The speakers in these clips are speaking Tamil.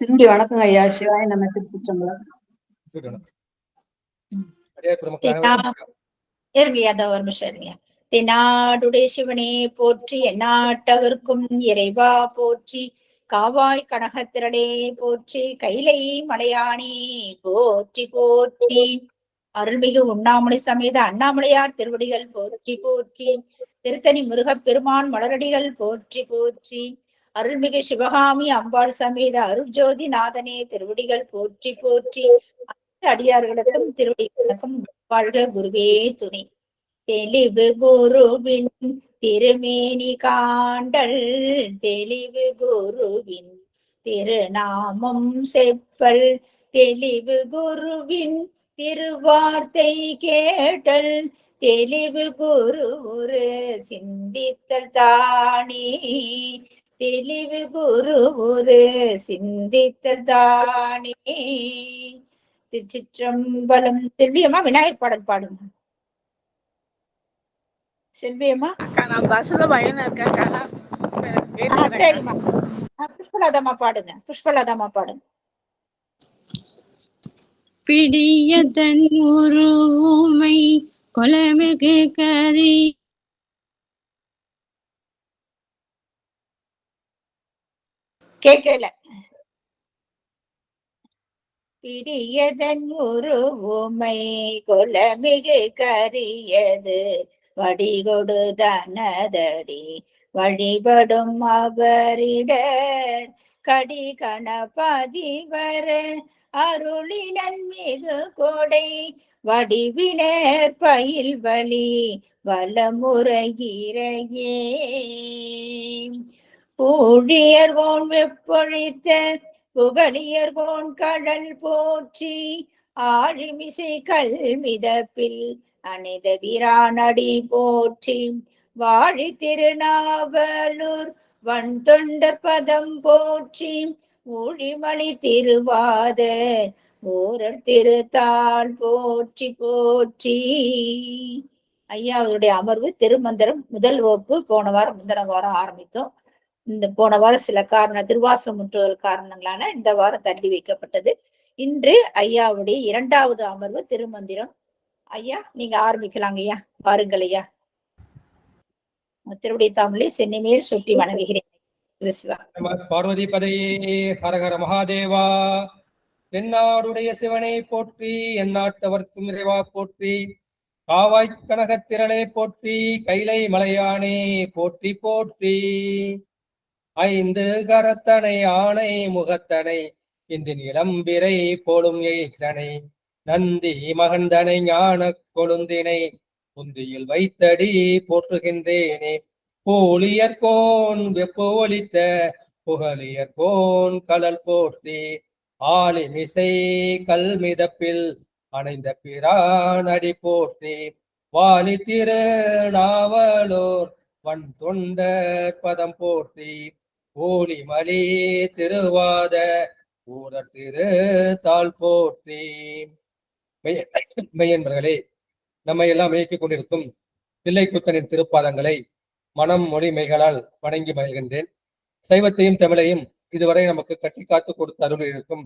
திரும்பி வணக்கங்க ஐயா. சிவாய நம்ம திருச்சிற்றம்பலம். இருங்க அந்த ஒரு நிமிஷம் இருங்க. தென்னாடுடைய சிவனே போற்றி, எந்நாட்டவர்க்கும் இறைவா போற்றி, காவாய் கனகத்திரளே போற்றி, கைலை மலையானே போற்றி போற்றி, அருள்மிகு உண்ணாமலை சமேத அண்ணாமலையார் திருவடிகள் போற்றி போற்றி, திருத்தணி முருகப் பெருமான் மலரடிகள் போற்றி போற்றி, அருள்மிகு சிவகாமி அம்பாள் சமேத அருள்ஜோதி நாதனே திருவடிகள் போற்றி போற்றி, அடியார்களுக்கும் திருவடிகளுக்கும் வாழ்க குருவே துணை. தெளிவு குருவின் திருமேனி காண்டல், தெளிவு குருவின் திருநாமம் செப்பல், தெளிவு குருவின் திருவார்த்தை கேட்டல், தெளிவு குரு ஒரு சிந்தித்தல் தானே, தெளிவு குரு ஒரு சிந்தித்தல் தானே. திருச்சிற்றம்பலம். செல்வியம்மா விநாயகர் பாடல் பாடுங்க. செல்வியம்மா சரிம்மா. புஷ்பலதாமா பாடுங்க. புஷ்பலதாமா பாடுங்க. பிடியதன் உருமை கொலமிகு கரி கேட்கல. பிடியதன் உருமை கொலமிகு கரியது வடிகொடுதனதடி வழிபடும் அவரிடர் கடி கணபதிவர அருளினன் மிகு கொடை வடிவினர் பயில் வழி வலமுறையிறையே. ஊழியர்கோன் வெப்பொழித்த புகழியர்கோன் கடல் போற்றி, ஆழிமிசை கல் மிதப்பில் அணித வீரானடி போற்றி, வாழி திருநாவலூர் வன் தொண்டர் பதம் போற்றி, ஊழிமணி திருவாத ஊரர் திருத்தாள் போற்றி போற்றி. ஐயா அவருடைய அமர்வு திருமந்திரம் முதல் வகுப்பு போன வாரம் முந்தின வாரம் ஆரம்பித்தோம். இந்த போன வாரம் சில திருவாசம் முற்றுதல் காரணங்களான இந்த வாரம் தள்ளி வைக்கப்பட்டது. இன்று ஐயாவுடைய இரண்டாவது அமர்வு திருமந்திரம். ஐயா நீங்க ஆரம்பிக்கலாங்க ஐயா. பாருங்கள் ஐயா. திருவடி தாமலை சென்னிமேல் சுட்டி வணங்குகிறேன். பார்வதி பதையே ஹரஹர மகாதேவா. தென்னாடுடைய சிவனை போற்றி, எந்நாட்டவர்க்கும் இறைவா போற்றி, காவாய் கனகத்திரளே போற்றி, கைலை மலையானே போற்றி போற்றி, ஐந்து கரத்தனை ஆணை முகத்தனை இந்தின் இளம்பிரை போலும் எய்தனை, நந்தி மகந்தனை ஞான கொழுந்தினை புந்தியில் வைத்தடி போற்றுகின்றேனே, போலியர்கோன் வெப்பொலித்த புகழியர்கோன் கடல் போற்றி, ஆலிமிசை கல் மிதப்பில் அணைந்த பிரானடி போற்றி, வாலி திரு நாவலோர் வன் தொண்டர் பதம் போற்றி, ஓலிமலி திருவாத ஊரர் திரு தாள் போற்றி. மெய்யன்பர்களே, நம்மை எல்லாம் இயக்கிக் கொண்டிருக்கும் தில்லைக்கூத்தனின் திருப்பாதங்களை மனம் மொழி மெய்களால் வணங்கி மகிழ்கின்றேன். சைவத்தையும் தமிழையும் இதுவரை நமக்கு கட்டி காத்து கொடுத்து அருள் இருக்கும்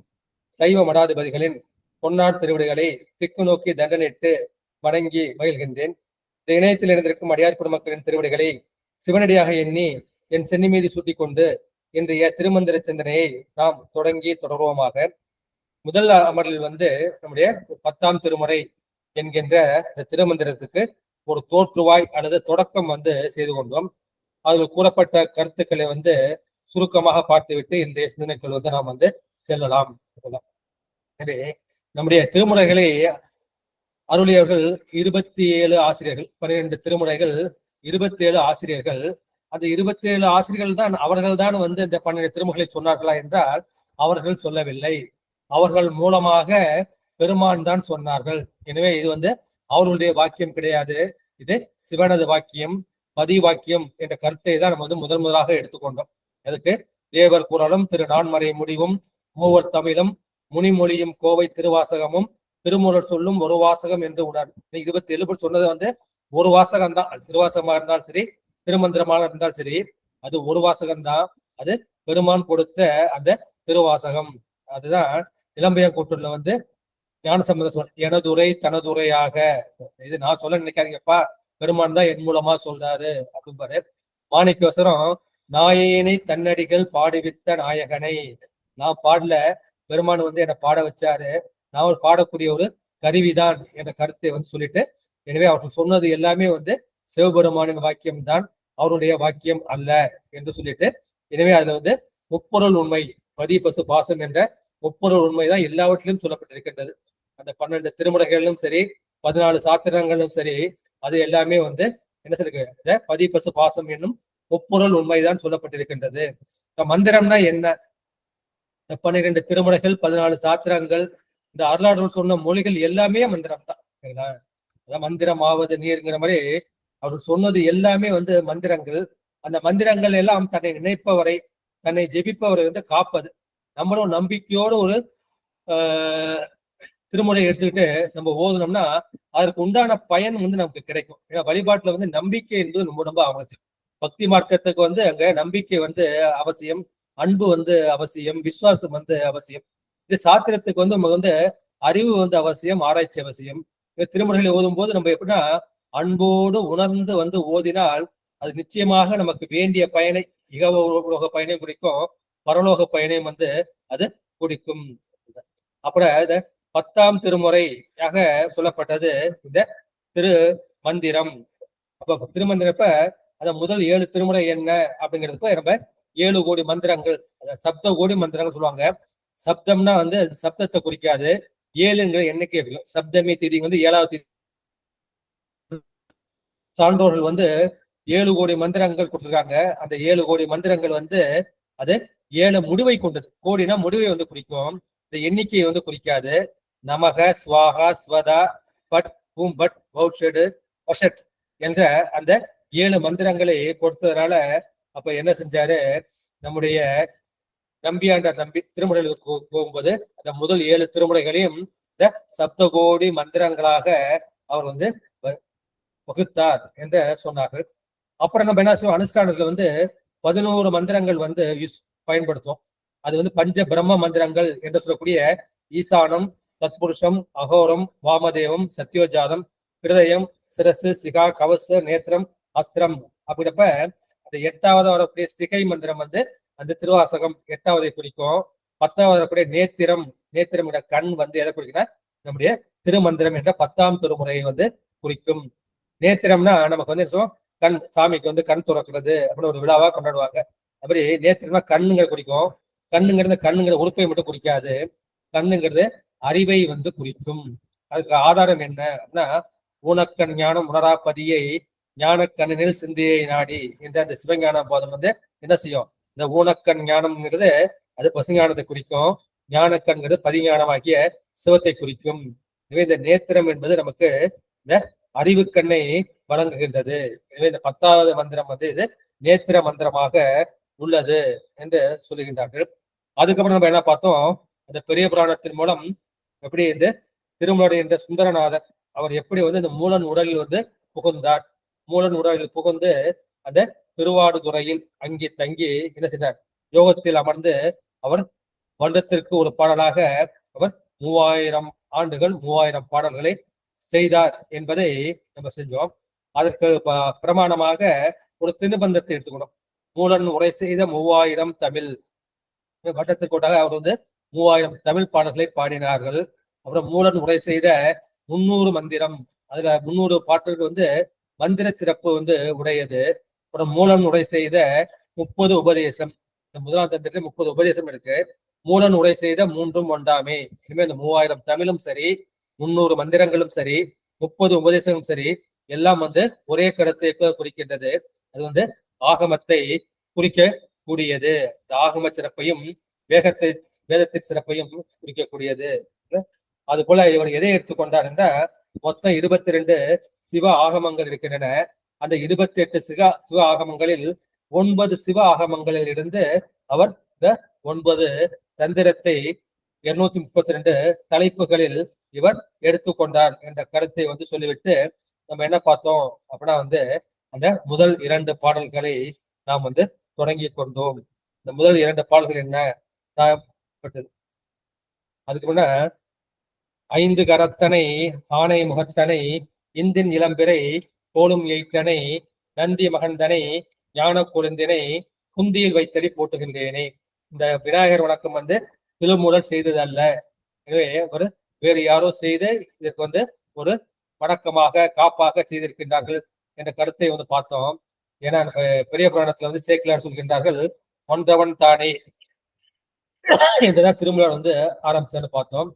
சைவ மடாதிபதிகளின் பொன்னார் திருவிடைகளை திக்கு நோக்கி தண்டனிட்டு வணங்கி மகிழ்கின்றேன். இந்த இணையத்தில் இணைந்திருக்கும் அடியார் குடும்பங்களின் திருவிடைகளை சிவனடியாக எண்ணி என் சென்னி மீது சூட்டிக் கொண்டு இன்றைய திருமந்திர சிந்தனையை நாம் தொடங்கி தொடர்வோமாக. முதல் அமர்வில் நம்முடைய 10ஆம் திருமுறை என்கின்ற இந்த திருமந்திரத்துக்கு ஒரு தோற்றுவாய் அல்லது தொடக்கம் செய்து கொண்டோம். அதில் கூறப்பட்ட கருத்துக்களை சுருக்கமாக பார்த்துவிட்டு இன்றைய சிந்தனைக்குள் நாம் செல்லலாம். எனவே நம்முடைய திருமுறைகளை அருளியவர்கள் 27 ஆசிரியர்கள், 12 திருமுறைகள், 27 ஆசிரியர்கள். அந்த 27 ஆசிரியர்கள் தான் அவர்கள் தான் இந்த 12 திருமுறைகளை சொன்னார்களா என்றால் அவர்கள் சொல்லவில்லை. அவர்கள் மூலமாக பெருமான் தான் சொன்னார்கள். எனவே இது அவர்களுடைய வாக்கியம் கிடையாது, இது சிவனது வாக்கியம், பதி வாக்கியம் என்ற கருத்தை தான் நம்ம முதலாக எடுத்துக்கொண்டோம். அதுக்கு தேவர் குரலும் திரு நான்மறை முடிவும் மூவர் தமிழும் முனிமொழியும் கோவை திருவாசகமும் திருமூலர் சொல்லும் ஒரு வாசகம் என்று உணர். 27 சொன்னது ஒரு வாசகம் தான். திருவாசகமா இருந்தாலும் சரி, திருமந்திரமாக இருந்தாலும் சரி, அது ஒரு வாசகம்தான். அது பெருமான் கொடுத்த அந்த திருவாசகம். அதுதான் இளம்பையான் கூட்டுல வந்து ஞானசம்பந்தர் சொல் எனதுரை தனதுரையாக. இது நான் சொல்ல நினைக்காதீங்கப்பா, பெருமான் தான் என் மூலமா சொல்றாரு அப்படின்பாரு. மாணிக்கவசரம் நாயேனை தன்னடிகள் பாடுவித்த நாயகனை. நான் பாடல, பெருமான் வந்து என்னை பாட வச்சாரு, நான் ஒரு பாடக்கூடிய ஒரு கருவிதான் என்ற கருத்தை வந்து சொல்லிட்டு, எனவே அவர்கள் சொன்னது எல்லாமே வந்து சிவபெருமானின் வாக்கியம் தான், அவருடைய வாக்கியம் அல்ல என்று சொல்லிட்டு, எனவே அதுல வந்து முப்பொருள் உண்மை, பதி பசு பாசம் என்ற முப்பொருள் உண்மைதான் எல்லாவற்றிலும் சொல்லப்பட்டிருக்கின்றது. அந்த 12 திருமுறைகளிலும் சரி, 14 சாத்திரங்களும் சரி, அது எல்லாமே வந்து என்ன சொல்லிருக்கு, பதி பசு பாசம் என்னும் முப்பொருள் உண்மைதான் சொல்லப்பட்டிருக்கின்றது. மந்திரம்னா என்ன? இந்த 12 திருமுறைகள், 14 சாத்திரங்கள், இந்த அருளாளர்கள் சொன்ன மொழிகள் எல்லாமே மந்திரம் தான். சரிங்களா? அதான் மந்திரமாவது நீர்ங்கிற மாதிரி அவர்கள் சொன்னது எல்லாமே வந்து மந்திரங்கள். அந்த மந்திரங்கள் எல்லாம் தன்னை நினைப்பவரை, தன்னை ஜெபிப்பவரை வந்து காப்பது. நம்மளும் நம்பிக்கையோடு ஒரு திருமுறை எடுத்துக்கிட்டு நம்ம ஓதுனோம்னா அதற்கு உண்டான பயன் வந்து நமக்கு கிடைக்கும். ஏன்னா வழிபாட்டுல வந்து நம்பிக்கை என்பது ரொம்ப ரொம்ப அவசியம். பக்தி மார்க்கத்துக்கு வந்து அங்க நம்பிக்கை வந்து அவசியம், அன்பு வந்து அவசியம், விசுவாசம் வந்து அவசியம். இது சாத்திரத்துக்கு வந்து நம்ம வந்து அறிவு வந்து அவசியம், ஆராய்ச்சி அவசியம். திருமுறைகளை ஓதும் போது நம்ம எப்படின்னா அன்போடு உணர்ந்து வந்து ஓதினால் அது நிச்சயமாக நமக்கு வேண்டிய பயனை, இகலோக பயனையும் குறிக்கும், பரலோக பயனையும் வந்து அது குறிக்கும். அப்புறம் இந்த 10ஆம் திருமுறையாக சொல்லப்பட்டது இந்த திரு மந்திரம். அப்ப திருமந்திரப்ப அந்த முதல் 7 திருமுறை என்ன அப்படிங்கிறதுப்ப நம்ம 7 கோடி மந்திரங்கள், சப்த கோடி மந்திரங்கள் சொல்லுவாங்க. சப்தம்னா வந்து சப்தத்தை குறிக்காது, 7ங்கிற எண்ணிக்கை இருக்கும். சப்தமி திதி வந்து 7வது திதி. சான்றோர்கள் வந்து 7 கோடி மந்திரங்கள் கொடுத்துருக்காங்க. அந்த 7 கோடி மந்திரங்கள் வந்து அது 7 முடிவை கொண்டது. கோடினா முடிவை வந்து குறிக்கும், இந்த எண்ணிக்கையை வந்து குறிக்காது. நமக, ஸ்வாகா, ஸ்வதா, பட், பூம், பட், வௌஷடு, வஷட் என்ற அந்த 7 மந்திரங்களை கொடுத்ததுனால அப்ப என்ன செஞ்சாரு, நம்முடைய நம்பியாண்டார் நம்பி திருமுறைகளுக்கு போகும்போது அந்த முதல் 7 திருமுறைகளையும் இந்த சப்தகோடி மந்திரங்களாக அவர் வந்து வகுத்தார் என்று சொன்னார்கள். அப்புறம் நம்ம என்ன செய்வோம், அனுஷ்டானத்துல வந்து 11 மந்திரங்கள் வந்து பயன்படுத்தும். அது வந்து பஞ்ச பிரம்ம மந்திரங்கள் என்று சொல்லக்கூடிய ஈசானம், தத்புருஷம், அகோரம், வாமதேவம், சத்யோஜாதம், ஹிருதயம், சிரசு, சிகா, கவச, நேத்திரம், அஸ்திரம். அப்படிப்ப அந்த 8வது வரக்கூடிய சிகை மந்திரம் வந்து அந்த திருவாசகம் 8வதை குறிக்கும். 10வது வரக்கூடிய நேத்திரம், நேத்திரம் என்ற கண் வந்து எதை குறிக்குன்னா நம்முடைய திருமந்திரம் என்ற 10ஆம் திருமுறையை வந்து குறிக்கும். நேத்திரம்னா நமக்கு வந்து கண், சாமிக்கு வந்து கண் துறக்கிறது அப்படின்னு ஒரு விழாவா கொண்டாடுவாங்க. அப்படி நேத்திரம்னா கண்ணுங்கிற குறிக்கும். கண்ணுங்கிற உறுப்பை மட்டும் குறிக்காது, கண்ணுங்கிறது அறிவை வந்து குறிக்கும். அதுக்கு ஆதாரம் என்ன அப்படின்னா, ஊனக்கண் ஞானம் உணராப்பதியை ஞான கண்ணினில் சிந்தியை நாடி என்ற அந்த சிவஞான போதம் வந்து என்ன செய்யும், இந்த ஊனக்கண் ஞானம்ங்கிறது அது பசுஞானத்தை குறிக்கும், ஞானக்கண்கிறது பதிஞானமாகிய சிவத்தை குறிக்கும். எனவே இந்த நேத்திரம் என்பது நமக்கு இந்த அறிவு கண்ணை வழங்குகின்றது. எனவே இந்த 10வது மந்திரம் வந்து இது நேத்திர மந்திரமாக உள்ளது என்று சொல்லுகின்றார்கள். அதுக்கப்புறம் நம்ம என்ன பார்த்தோம், அந்த பெரிய புராணத்தின் மூலம் எப்படி இந்த திருமலை என்ற சுந்தரநாதர் அவர் எப்படி வந்து இந்த மூலன் உடலில் வந்து புகுந்தார், மூலன் உடலில் புகுந்து அந்த திருவாடுதுறையில் அங்கே தங்கி என்ன செய்தார், யோகத்தில் அமர்ந்து அவர் வருடத்திற்கு ஒரு பாடலாக அவர் 3000 ஆண்டுகள் 3000 பாடல்களை செய்தார் என்பதை நம்ம செஞ்சோம். அதற்கு பிரமாணமாக ஒரு திருபந்தத்தை எடுத்துக்கணும். மூலன் உரை செய்த 3000 தமிழ் வட்டத்திற்கோட்டாக அவர் வந்து 3000 தமிழ் பாடல்களை பாடினார்கள். அப்புறம் மூலன் உரை செய்த 300 மந்திரம், அதுல 300 பாட்டுக்கு வந்து மந்திர சிறப்பு வந்து உடையது. அப்புறம் மூலன் உரை செய்த 30 உபதேசம், இந்த முதலாம் தந்திரத்துல 30 உபதேசம் இருக்கு. மூலன் உரை செய்த 3ம் ஒன்றாமே. இனிமே இந்த 3000 தமிழும் சரி, 300 மந்திரங்களும் சரி, 30 உபதேசமும் சரி, எல்லாம் வந்து ஒரே கருத்தை குறிக்கின்றது. அது வந்து ஆகமத்தை குறிக்க கூடியது. இந்த ஆகம சிறப்பையும் வேதத்தின் சிறப்பையும் குறிக்கக்கூடியது. அது போல இவர் எதை எடுத்துக்கொண்டார் என்றால், மொத்தம் 22 சிவ ஆகமங்கள் இருக்கின்றன. அந்த 28 சிவ ஆகமங்களில் 9 சிவ ஆகமங்களில் இருந்து அவர் இந்த 9 தந்திரத்தை 232 தலைப்புகளில் இவர் எடுத்துக்கொண்டார் என்ற கருத்தை வந்து சொல்லிவிட்டு நம்ம என்ன பார்த்தோம் அப்படின்னா வந்து அந்த முதல் 2 பாடல்களை நாம் வந்து தொடங்கி கொண்டோம். இந்த முதல் 2 பாடல்கள் என்ன, பட்டது. அதுக்கு முன்ன ஐந்து கரத்தனை ஆணை முகத்தனை இந்தின் இளம்பிறை கோலும் எய்த்தனை நந்தி மகந்தனை ஞான கொழுந்தினை குந்தியில் வைத்தடி போட்டுகின்றேனே. இந்த விநாயகர் வணக்கம் வந்து திருமூலர் செய்தது அல்ல. எனவே ஒரு வேறு யாரோ செய்து இதற்கு ஒரு வணக்கமாக காப்பாக செய்திருக்கின்றார்கள் என்ற கருத்தை பார்த்தோம். ஏன்னா பெரிய புராணத்துல சேக்கிலார் சொல்கின்றார்கள், ஒன்றவன் தானே என்றுதான் திருமூலர் ஆரம்பிச்சான்னு பார்த்தோம்.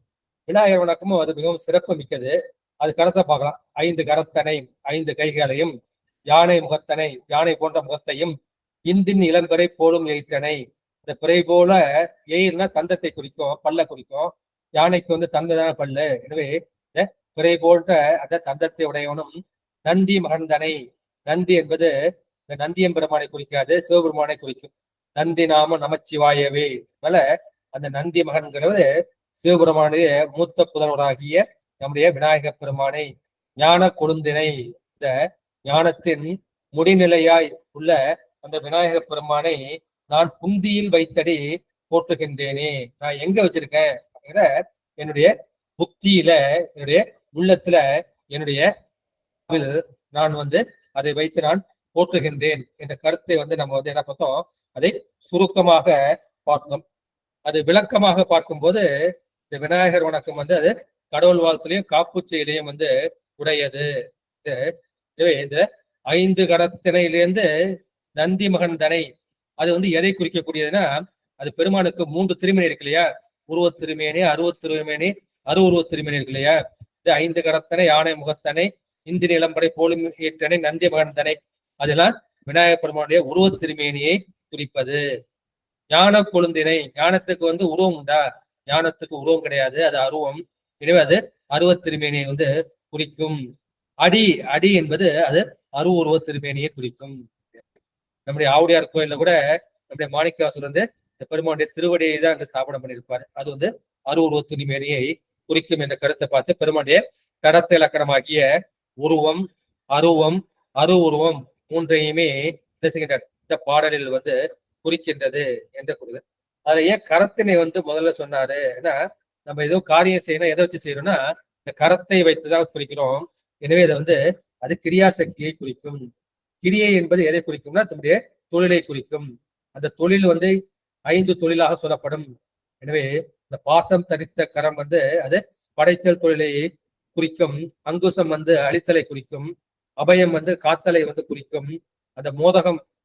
விநாயகர் வணக்கமும் அது மிகவும் சிறப்பு மிக்கது. அது கருத்தை பார்க்கலாம். ஐந்து கரத்தனை, ஐந்து கைகளையும், யானை முகத்தனை, யானை போன்ற முகத்தையும், இந்தின் இளம்பிறை போலும் எயிற்றனை. இந்த பிறை போல எயிர்னா தந்தத்தை குறிக்கும், பல்ல குறிக்கும். யானைக்கு தந்ததான பல்லு. எனவே இந்த பிறை போன்ற அந்த தந்தத்தை உடையவனும், நந்தி மகந்தனை. நந்தி என்பது இந்த நந்தியம்பெருமானை குறிக்காது, சிவபெருமானை குறிக்கும். நந்தி நாம நமச்சிவாயவே. அதனால அந்த நந்தி மகன்கிறது சிவபெருமானுடைய மூத்த புதல்வராகிய நம்முடைய விநாயக பெருமானை. ஞான கொழுந்தினை, இந்த ஞானத்தின் முடிநிலையாய் உள்ள அந்த விநாயக பெருமானை நான் புந்தியில் வைத்தடி போற்றுகின்றேனே. நான் எங்க வச்சிருக்கேன் அப்படிங்கிற என்னுடைய புத்தியில, என்னுடைய உள்ளத்துல, என்னுடைய நான் அதை வைத்து நான் போற்றுகின்றேன் என்ற கருத்தை நம்ம என்ன பார்த்தோம், அதை சுருக்கமாக பார்த்தோம். அது விளக்கமாக பார்க்கும்போது இந்த விநாயகர் வணக்கம் அது கடவுள் வாழ்த்துலையும் காப்புச்செயலையும் உடையது. இந்த ஐந்து கரத்தினையிலிருந்து நந்தி மகன் தனை அது எதை குறிக்கக்கூடியதுன்னா, அது பெருமானுக்கு 3 திருமேனி இருக்கு இல்லையா? உருவத் திருமேனி, அருவத் திருமேனி, அருவுருவத் திருமேனி இருக்கு இல்லையா? இந்த ஐந்து கரத்தனை, யானை முகத்தனை, இந்தின் இளம்படை போலும் ஏற்றனை, நந்தி மகன் தனை, அதெல்லாம் விநாயகர் பெருமானுடைய உருவத் திருமேனியை குறிப்பது. ஞான கொழுந்தினை, ஞானத்துக்கு உருவம் உண்டா? ஞானத்துக்கு உருவம் கிடையாது, அது அருவம். எனவே அது அருவத் திருமேனியை குறிக்கும். அடி, அடி என்பது அது அருவுருவ திருமேனியை குறிக்கும். நம்முடைய ஆவுடையார் கோயில்ல கூட நம்முடைய மாணிக்கவாசர் இந்த பெருமானுடைய திருவடியை தான் ஸ்தாபனம் பண்ணியிருப்பாரு. அது அருவுருவ திருமேனியை குறிக்கும் என்ற கருத்தை பார்த்து பெருமானுடைய கடத்த இலக்கணமாகிய உருவம், அருவம், அருவுருவம் மூன்றையுமே இந்த பாடலில் குறிக்கின்றது என்று கூறுது. அதுல ஏன் கரத்தினை முதல்ல சொன்னாரு? ஏன்னா நம்ம ஏதோ காரியம் செய்யணும், எதை வச்சு செய்யறோம்னா இந்த கரத்தை வைத்துதான் குறிக்கிறோம். எனவே இதை அது கிரியாசக்தியை குறிக்கும். கிரியை என்பது எதை குறிக்கும்னா தன்னுடைய தொழிலை குறிக்கும். அந்த தொழில் 5 தொழிலாக சொல்லப்படும். எனவே இந்த பாசம் தரித்த கரம் அது படைத்தல் தொழிலை குறிக்கும். அங்குசம் அழித்தலை குறிக்கும். அபயம் காத்தலை குறிக்கும். அந்த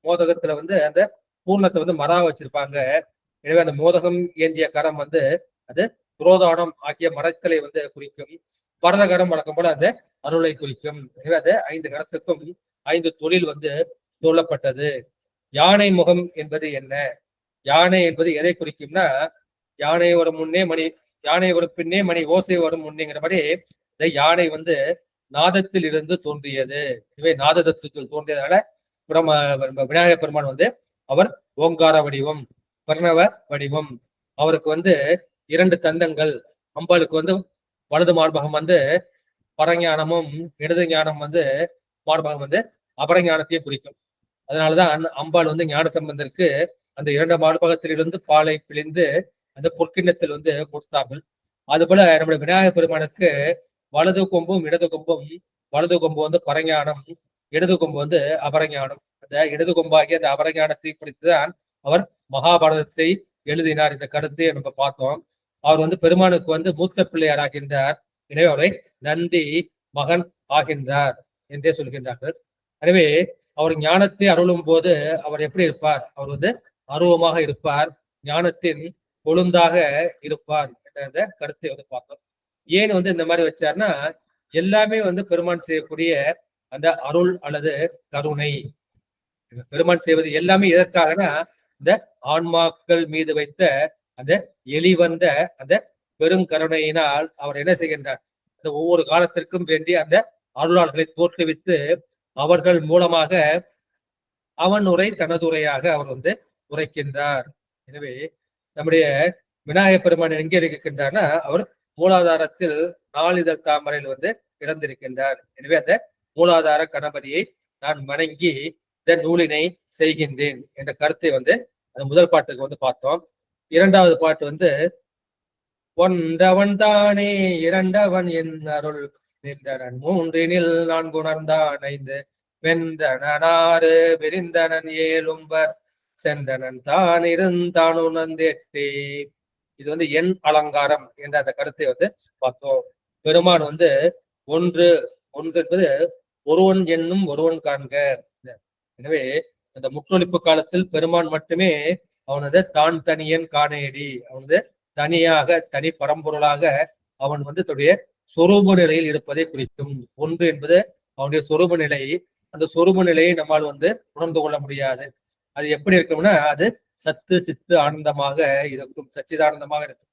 மோதகத்துல அந்த பூர்ணத்தை மரா வச்சிருப்பாங்க. எனவே அந்த மோதகம் ஏந்திய கரம் அது புரோதானம் ஆகிய மரத்தலை குறிக்கும். பரதகரம் வழக்கம் போல அந்த அருளை குறிக்கும். எனவே அது 5 கரத்துக்கும் 5 தொழில் சொல்லப்பட்டது. யானை முகம் என்பது என்ன? யானை என்பது எதை குறிக்கும்னா, யானை வரும் முன்னே மணி, யானை வரும் பின்னே மணி ஓசை வரும் முன்னேங்கிற மாதிரி இந்த யானை நாதத்தில் இருந்து தோன்றியது. எனவே நாதத்தில் தோன்றியதால விநாயகர் பெருமான் அவர் ஓங்கார வடிவம், பிரணவ வடிவம். அவருக்கு 2 தந்தங்கள். அம்பாளுக்கு வலது மார்பகம் பரஞானமும், இடது ஞானம் மார்பகம் அபரஞானத்தையும் குறிக்கும். அதனாலதான் அம்பாள் ஞான சம்பந்தருக்கு அந்த 2 மார்பகத்திலிருந்து பாலை பிழிந்து அந்த பொற்கிண்ணத்தில் கொடுத்தார்கள். அதுபோல நம்முடைய விநாயகர் பெருமானுக்கு வலது கொம்பும் இடது கொம்பும், வலது கொம்பு பரஞானம், இடது கொம்பு அபரஞானம். அந்த இடது கொம்பாகிய அந்த அபரஞானத்தை குறித்துதான் அவர் மகாபாரதத்தை எழுதினார் என்ற கருத்தை நம்ம பார்த்தோம். அவர் பெருமானுக்கு மூத்த பிள்ளையார் ஆகின்றார். எனவே அவரை நந்தி மகன் ஆகின்றார் என்றே சொல்கின்றார்கள். எனவே அவர் ஞானத்தை அருளும் போது அவர் எப்படி இருப்பார்? அவர் அருவமாக இருப்பார், ஞானத்தின் கொழுந்தாக இருப்பார் என்ற கருத்தை பார்த்தோம். ஏன் இந்த மாதிரி வச்சார்னா, எல்லாமே பெருமான் செய்யக்கூடிய அந்த அருள் அல்லது கருணை. பெருமான் செய்வது எல்லாமே எதற்காகனா, இந்த ஆன்மாக்கள் மீது வைத்த அந்த எளிவந்த அந்த பெரும் கருணையினால் அவர் என்ன செய்கின்றார்? அந்த ஒவ்வொரு காலத்திற்கும் வேண்டி அந்த அருளாளர்களை தோற்றுவித்து அவர்கள் மூலமாக அவன் உரை தனதுரையாக அவர் உரைக்கின்றார். எனவே நம்முடைய விநாயகர் பெருமான் எங்கே இருக்கின்றார்னா, அவர் மூலாதாரத்தில் 4 இதழ் தாமரையில் இறந்திருக்கின்றார். எனவே அந்த மூலாதார கணபதியை நான் வணங்கி இந்த நூலினை செய்கின்றேன் என்ற கருத்தை அந்த முதல் பாட்டுக்கு பார்த்தோம். இரண்டாவது பாட்டு வந்து ஒன்றவன் தானே இரண்டவன் என் அருள் நின்றனன் மூன்றினில் நான்கு உணர்ந்தான் ஐந்து வென்றனாறு விரிந்தனன் ஏழும்பர் சென்றனன் தான் இருந்தான் உணர்ந்தேட்டே. இது வந்து என் அலங்காரம் என்ற அந்த கருத்தை வந்து பார்த்தோம். பெருமான் வந்து ஒன்று ஒன்று என்பது ஒருவன் என்னும் ஒருவன் காண்க. எனவே அந்த முற்றொழிப்பு காலத்தில் பெருமான் மட்டுமே அவனது தான் தனியன் காணேடி, அவனது தனியாக தனி பரம்பொருளாக அவன் வந்து தன்னுடைய சொரூப நிலையில் இருப்பதை குறிக்கும். ஒன்று என்பது அவனுடைய சொரூப நிலை. அந்த சொரூப நிலையை நம்மால் வந்து உணர்ந்து கொள்ள முடியாது. அது எப்படி இருக்கும்னா அது சத்து சித்து ஆனந்தமாக இருக்கும், சச்சிதானந்தமாக இருக்கும்.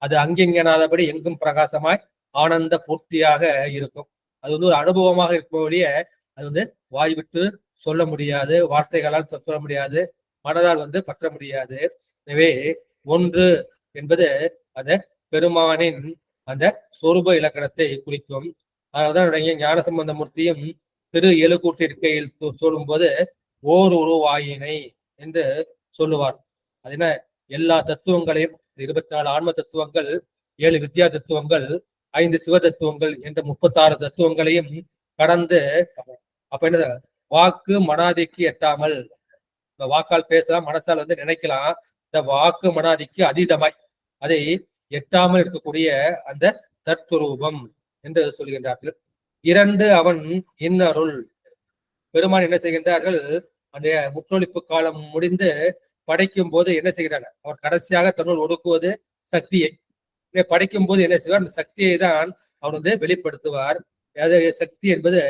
அது அங்கெங்கனாதபடி எங்கும் பிரகாசமாய் ஆனந்த பூர்த்தியாக இருக்கும். அது வந்து ஒரு அனுபவமாக இருக்கும் ஒழிய அது வந்து வாய் விட்டு சொல்ல முடியாது, வார்த்தைகளால் சொல்ல முடியாது, மனதால் வந்து பற்ற முடியாது. எனவே ஒன்று என்பது அந்த பெருமானின் அந்த சொரூப இலக்கணத்தை குறிக்கும். அதனால்தான் ஞானசம்பந்த மூர்த்தியும் திரு எழுக்கூட்டிற்கையில் சொல்லும் போது ஓர் உருவாயினை என்று சொல்லுவார். அது என்ன, எல்லா தத்துவங்களையும் 24 ஆன்ம தத்துவங்கள், 7 வித்யா தத்துவங்கள், 5 சிவ தத்துவங்கள் என்ற 36 தத்துவங்களையும் கடந்து, அப்ப என்ன, வாக்கு மனாதிக்கு எட்டாமல், இந்த வாக்கால் பேசலாம், மனசால் வந்து நினைக்கலாம், இந்த வாக்கு மனாதிக்கு அதீதமாய் அதை எட்டாமல் இருக்கக்கூடிய அந்த தற்சுரூபம் என்று சொல்கின்றார்கள். இரண்டு அவன் இன்னருள். பெருமான் என்ன செய்கின்றார்கள், அந்த முற்றொழிப்பு காலம் முடிந்து படைக்கும் போது என்ன செய்கிறார், அவர் கடைசியாக தன்னுள் ஒடுக்குவது சக்தியை. படைக்கும் போது என்ன செய்வார், அந்த சக்தியை தான் அவர் வந்து வெளிப்படுத்துவார். அதாவது சக்தி என்பது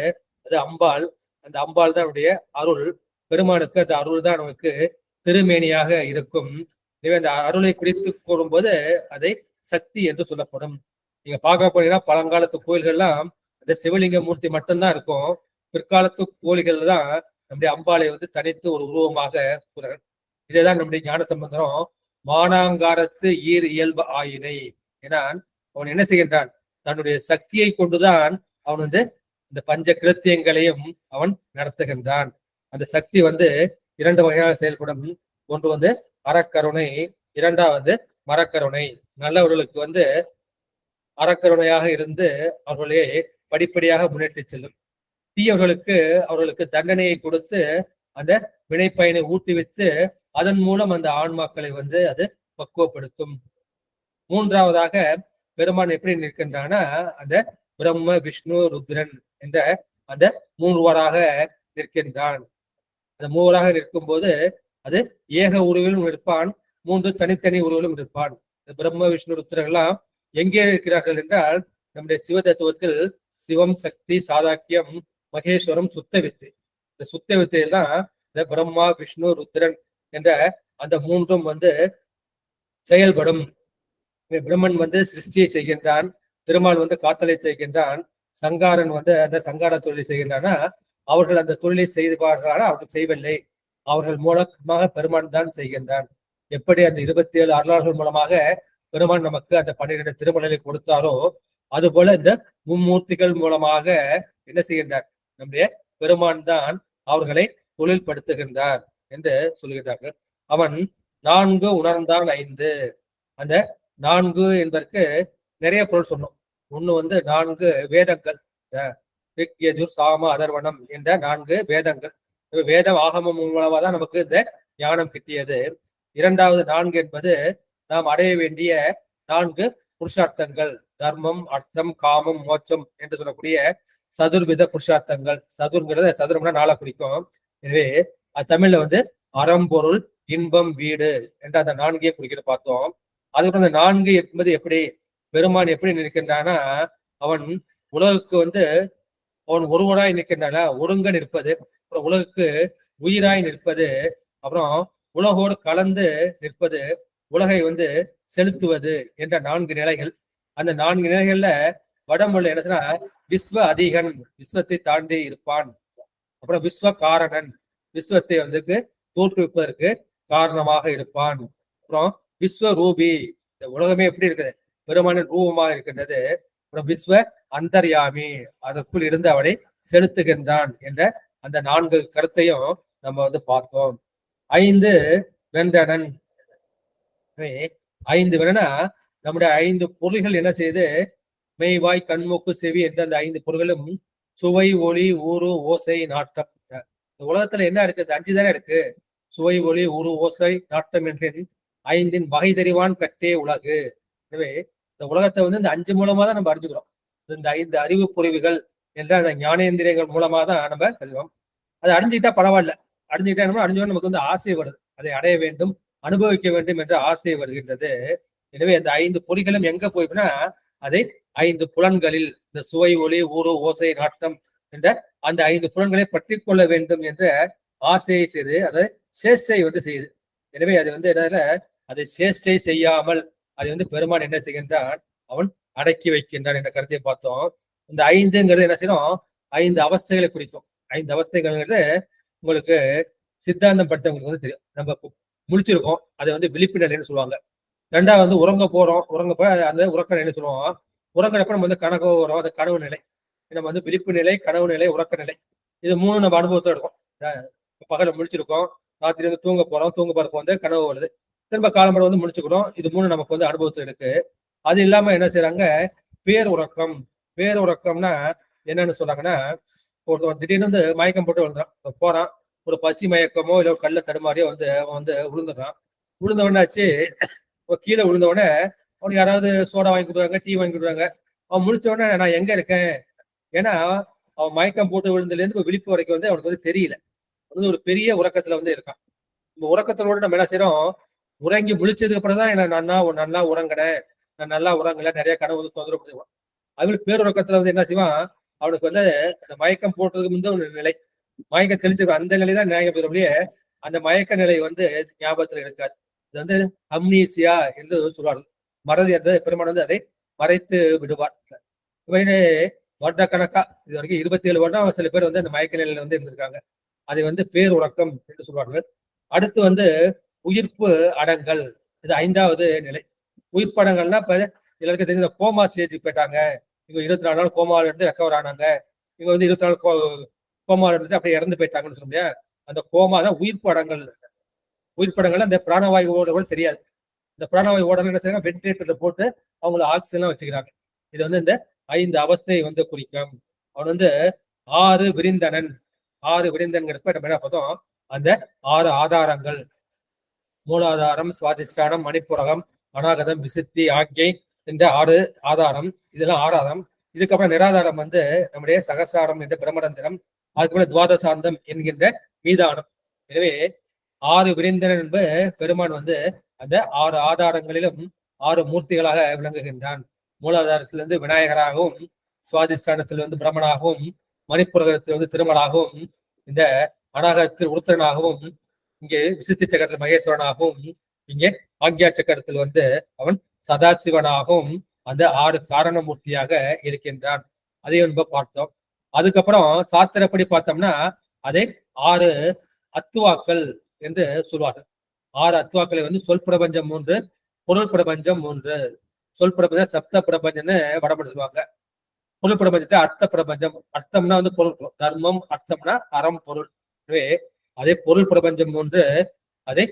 அது அம்பாள். அந்த அம்பாள் தான் அவருடைய அருள். பெருமானுக்கு அந்த அருள் தான் நமக்கு திருமேனியாக இருக்கும். எனவே அந்த அருளை பிடித்து கூறும்போது அதை சக்தி என்று சொல்லப்படும். நீங்க பார்க்க போனீங்கன்னா பழங்காலத்து கோயில்கள்லாம் அந்த சிவலிங்க மூர்த்தி மட்டும்தான் இருக்கும். பிற்காலத்து கோயில்கள்ல தான் நம்முடைய அம்பாளை வந்து தனித்து ஒரு உருவமாக கூறுகிறார். இதைதான் நம்முடைய ஞான சம்பந்தரும் மானாங்காரத்து ஈர் இயல்பு ஆயினை. ஏன்னா அவன் என்ன செய்கின்றான், தன்னுடைய சக்தியை கொண்டுதான் அவன் வந்து இந்த பஞ்ச கிருத்தியங்களையும் அவன் நடத்துகின்றான். அந்த சக்தி வந்து 2 வகையாக செயல்படும். ஒன்று வந்து அறக்கருணை, இரண்டாவது மரக்கருணை. நல்லவர்களுக்கு வந்து அறக்கருணையாக இருந்து அவர்களே படிப்படியாக முன்னேற்றி செல்லும். தீயவர்களுக்கு அவர்களுக்கு தண்டனையை கொடுத்து அந்த வினைப்பயனை ஊட்டுவித்து அதன் மூலம் அந்த ஆன்மாக்களை வந்து அது பக்குவப்படுத்தும். மூன்றாவதாக பெருமான் எப்படி நிற்கின்றான்னா அந்த பிரம்ம விஷ்ணு ருத்ரன் என்ற அந்த மூன்றுவராக நிற்கின்றான். அந்த மூவராக நிற்கும் போது அது ஏக உருவிலும் இருப்பான், 3 தனித்தனி உருவிலும் இருப்பான். இந்த பிரம்ம விஷ்ணு ருத்ரர்கள்லாம் எங்கே இருக்கிறார்கள் என்றால் நம்முடைய சிவ தத்துவத்தில் சிவம், சக்தி, சாதாக்கியம், மகேஸ்வரம், சுத்த வித்து. இந்த சுத்த வித்தையில் தான் இந்த பிரம்மா விஷ்ணு ருத்ரன் என்ற அந்த மூன்றும் வந்து செயல்படும். பிரம்மன் வந்து சிருஷ்டியை செய்கின்றான், திருமால் வந்து காத்தலை செய்கின்றான், சங்காரன் வந்து அந்த சங்கார தொழிலை செய்கின்றானா அவர்கள் அந்த தொழிலை செய்வார்களான அவர்கள் செய்யவில்லை, அவர்கள் மூலமாக பெருமான் தான் செய்கின்றான். எப்படி அந்த 27 அருளாளர்கள் மூலமாக பெருமான் நமக்கு அந்த 12 திருமலைகளை கொடுத்தாரோ அது போல இந்த மும்மூர்த்திகள் மூலமாக என்ன செய்கின்றார், நம்முடைய பெருமான் தான் அவர்களை தொழில்படுத்துகின்றார் என்று சொல்கின்றார்கள். அவன் 4 உணர்ந்தான் 5. அந்த 4 என்பதற்கு நிறைய பொருள் சொன்னோம். ஒண்ணு வந்து 4 வேதங்கள், யஜுர் சாம அதர்வனம் என்ற 4 வேதங்கள். வேதம் ஆகமம் மூலமா தான் நமக்கு இந்த ஞானம் கிட்டியது. இரண்டாவது 4 என்பது நாம் அடைய வேண்டிய 4 புருஷார்த்தங்கள், தர்மம், அர்த்தம், காமம், மோட்சம் என்று சொல்லக்கூடிய சதுர்வித புருஷார்த்தங்கள். சதுர்ங்கிறது சதுரம்னா 4 குறிக்கும். எனவே அது தமிழ்ல வந்து அறம்பொருள், இன்பம், வீடு என்ற அந்த 4 குறிக்கிட்டு பார்த்தோம். அதுக்கப்புறம் அந்த 4 என்பது எப்படி பெருமான் எப்படி நிற்கின்றானா, அவன் உலகுக்கு வந்து அவன் ஒருவனாய் நிற்கின்றான, ஒருங்க நிற்பது, அப்புறம் உலகுக்கு உயிராய் நிற்பது, அப்புறம் உலகோடு கலந்து நிற்பது, உலகை வந்து செலுத்துவது என்ற 4 நிலைகள். அந்த 4 நிலைகள்ல வடமொழி என்ன சொன்னா, விஸ்வ அதிகன், விஸ்வத்தை தாண்டி இருப்பான். அப்புறம் விஸ்வ காரணன், விஸ்வத்தை வந்து தோற்றுவிப்பதற்கு காரணமாக இருப்பான். அப்புறம் விஸ்வரூபி, இந்த உலகமே எப்படி இருக்குது, பெருமானின் ரூபமாக இருக்கின்றது. அப்புறம் விஸ்வ அந்தர்யாமி, அதற்குள் இருந்து அவனை செலுத்துகின்றான் என்ற அந்த 4 கருத்தையும் நம்ம வந்து பார்த்தோம். 5 வென்றனன். எனவே 5 வேணும்னா நம்முடைய 5 பொருள்கள் என்ன செய்யுது? மெய்வாய் கண்மூக்கு செவி என்ற அந்த 5 பொருள்களும் சுவை ஒளி ஊறு ஓசை நாட்டம். இந்த உலகத்துல என்ன இருக்கு? இந்த 5 தானே இருக்கு. சுவை ஒளி ஊறு ஓசை நாட்டம் என்ற 5 வகை தெரிவான் கட்டே உலகு. எனவே இந்த உலகத்தை வந்து இந்த 5 மூலமா தான் நம்ம அறிஞ்சுக்கிறோம். இந்த 5 அறிவு பொறிவுகள் என்ற அந்த ஞானேந்திரியங்கள் மூலமா தான் நம்ம அறிவோம். அதை அடைஞ்சுக்கிட்டா பரவாயில்ல. அடைஞ்சுக்கிட்டா அடைஞ்சோன்னு நமக்கு வந்து ஆசை வருது. அதை அடைய வேண்டும், அனுபவிக்க வேண்டும் என்ற ஆசை வருகின்றது. எனவே அந்த 5 பொறிகளும் எங்க போய்னா அதை 5 புலன்களில் இந்த சுவை ஒளி ஊறு ஓசை நாட்டம் என்ற அந்த 5 புலன்களை பற்றி கொள்ள வேண்டும் என்ற ஆசையை செய்து அதை சேஷ்டை வந்து செய்யுது. எனவே அது வந்து என்னால அதை சேஷ்டை செய்யாமல் அதை வந்து பெருமான் என்ன செய்கின்றான்? அவன் அடக்கி வைக்கின்றான் என்ற கருத்தை பார்த்தோம். இந்த 5ங்கிறது என்ன செய்யணும்? 5 அவஸ்தைகளை குறிக்கும். 5 அவஸ்தைகள்ங்கிறது உங்களுக்கு சித்தாந்தம் படித்தவங்களுக்கு வந்து தெரியும். நம்ம முழிச்சிருக்கோம், அதை வந்து விழிப்பு நிலைன்னு சொல்லுவாங்க. 2வது வந்து உறங்க போறோம், உறங்க போய் அந்த உறக்க நிலைன்னு சொல்லுவோம். உறங்குறப்ப நம்ம வந்து கனவு வரும், அது கனவு நிலை. நம்ம வந்து விழிப்பு நிலை, கனவு நிலை, உறக்க நிலை. இது 3 நம்ம அனுபவத்துல இருக்கும். பகல முழிச்சிருக்கோம், ராத்திரி வந்து தூங்க போறோம், தூங்க போறப்ப வந்து கனவு வருது, திரும்ப காலம்பரம் வந்து முடிச்சுக்கிறோம். இது 3 நமக்கு வந்து அனுபவத்துல இருக்கு. அது இல்லாம என்ன செய்யறாங்க? பேருறக்கம். பேருறக்கம்னா என்னன்னு சொல்றாங்கன்னா, ஒருத்தவன் திடீர்னு வந்து மயக்கம் போட்டு விழுந்துறான், போறான், ஒரு பசி மயக்கமோ இல்லை ஒரு கல்ல தடுமாறியோ வந்து அவன் வந்து விழுந்துடுறான். விழுந்த உடனே கீழே விழுந்த உடனே அவனுக்கு யாராவது சோடா வாங்கி கொடுக்குறாங்க, டீ வாங்கி கொடுக்குறாங்க. அவன் முடிச்ச உடனே நான் எங்க இருக்கேன்? ஏன்னா அவன் மயக்கம் போட்டு விழுந்ததுல இருந்து விழிப்பு வரைக்கும் வந்து அவனுக்கு வந்து தெரியல. வந்து ஒரு பெரிய உறக்கத்துல வந்து இருக்கான். இந்த உறக்கத்தோட நம்ம என்ன செய்யறோம்? உறங்கி முழிச்சதுக்கு அப்புறம் தான் நான் நல்லா உறங்கினேன், நான் நல்லா உறங்கல, நிறைய கனவு வந்து தொந்தரவு பண்ணுவான். அவங்களுக்கு பேருறக்கத்துல வந்து என்ன செய்வான்? அவனுக்கு வந்து அந்த மயக்கம் போட்டதுக்கு முந்தைய ஒரு நிலை, மயக்கம் தெளிச்சு அந்த நிலை தான் ஞாபகப்படுறபடியே அந்த மயக்க நிலை வந்து ஞாபகத்துல இருக்காது. இது வந்து அம்னீசியா என்று சொல்வார்கள். மறதி என்ற பெருமான் வந்து அதை மறைத்து விடுவார். வருடக்கணக்கா இது வரைக்கும் 27 வருடம் சில பேர் வந்து அந்த மயக்க நிலையில வந்து இருந்திருக்காங்க. அதை வந்து பேருறக்கம் என்று சொல்வார்கள். அடுத்து வந்து உயிர்ப்பு அடங்கல், இது 5வது நிலை. உயிர்ப்பு அடங்கல்னா இப்ப எல்லாருக்கும் தெரிஞ்ச கோமா ஸ்டேஜுக்கு போயிட்டாங்க. இவங்க 24 நாள் கோமால இருந்து ரெக்கவர் ஆனாங்க, இவங்க வந்து 24 கோமால இருந்துட்டு அப்படியே இறந்து போயிட்டாங்கன்னு சொல்லுங்க. அந்த கோமா தான் உயிர்ப்பு அடங்கல். உயிர்ப்பு அடங்கல் அந்த பிராணவாயு ஓட தெரியாது. இந்த பிராணவாயு ஓடல் என்ன செய்யறாங்க? வென்டிலேட்டர்ல போட்டு அவங்களை ஆக்சிஜன் வச்சுக்கிறாங்க. இது வந்து இந்த 5 அவஸ்தையை வந்து குறிக்கும். அவன் வந்து 6 விரிந்தனன். 6 விரிந்தன்கிறப்ப நம்ம என்ன பார்த்தோம்? அந்த 6 ஆதாரங்கள், மூலாதாரம், சுவாதிஷ்டானம், மணிப்புரகம், அநாகதம், விசுத்தி, ஆக்ஞை என்ற 6 ஆதாரம். இதெல்லாம் ஆறாதாரம். இதுக்கப்புறம் நிராதாரம் வந்து நம்முடைய சகசாரம் என்ற பிரம்மரந்திரம், அதுக்கப்புறம் துவாதசாந்தம் என்கின்ற மீதானம். எனவே 6 விரிந்தனன் என்பது பெருமான் வந்து அந்த 6 ஆதாரங்களிலும் 6 மூர்த்திகளாக விளங்குகின்றான். மூலாதாரத்திலிருந்து விநாயகராகவும், சுவாதிஷ்டானத்தில் வந்து பிரம்மனாகவும், மணிப்புரகத்தில் வந்து திருமலாகவும், இந்த அநாகத்தில் உருத்திரனாகவும், இங்கே விசுத்தி சக்கரத்தில் மகேஸ்வரனாகவும், இங்கே ஆக்யா சக்கரத்தில் வந்து அவன் சதாசிவனாகவும் அந்த 6 காரணமூர்த்தியாக இருக்கின்றான். அதையும் நம்ம பார்த்தோம். அதுக்கப்புறம் சாத்திரப்படி பார்த்தோம்னா அதை 6 அத்துவாக்கள் என்று சொல்வார்கள். 6 அத்துவாக்களை வந்து சொல் பிரபஞ்சம் 3, பொருள் பிரபஞ்சம் 3. சொல் பிரபஞ்சம் சப்த பிரபஞ்சம்னு வடமொழி சொல்லுவாங்க. பொருள் பிரபஞ்சத்தை அர்த்த பிரபஞ்சம். அர்த்தம்னா வந்து பொருள், தர்மம், அர்த்தம்னா அறம், பொருள். எனவே அதே பொருள் பிரபஞ்சம் 3, அதே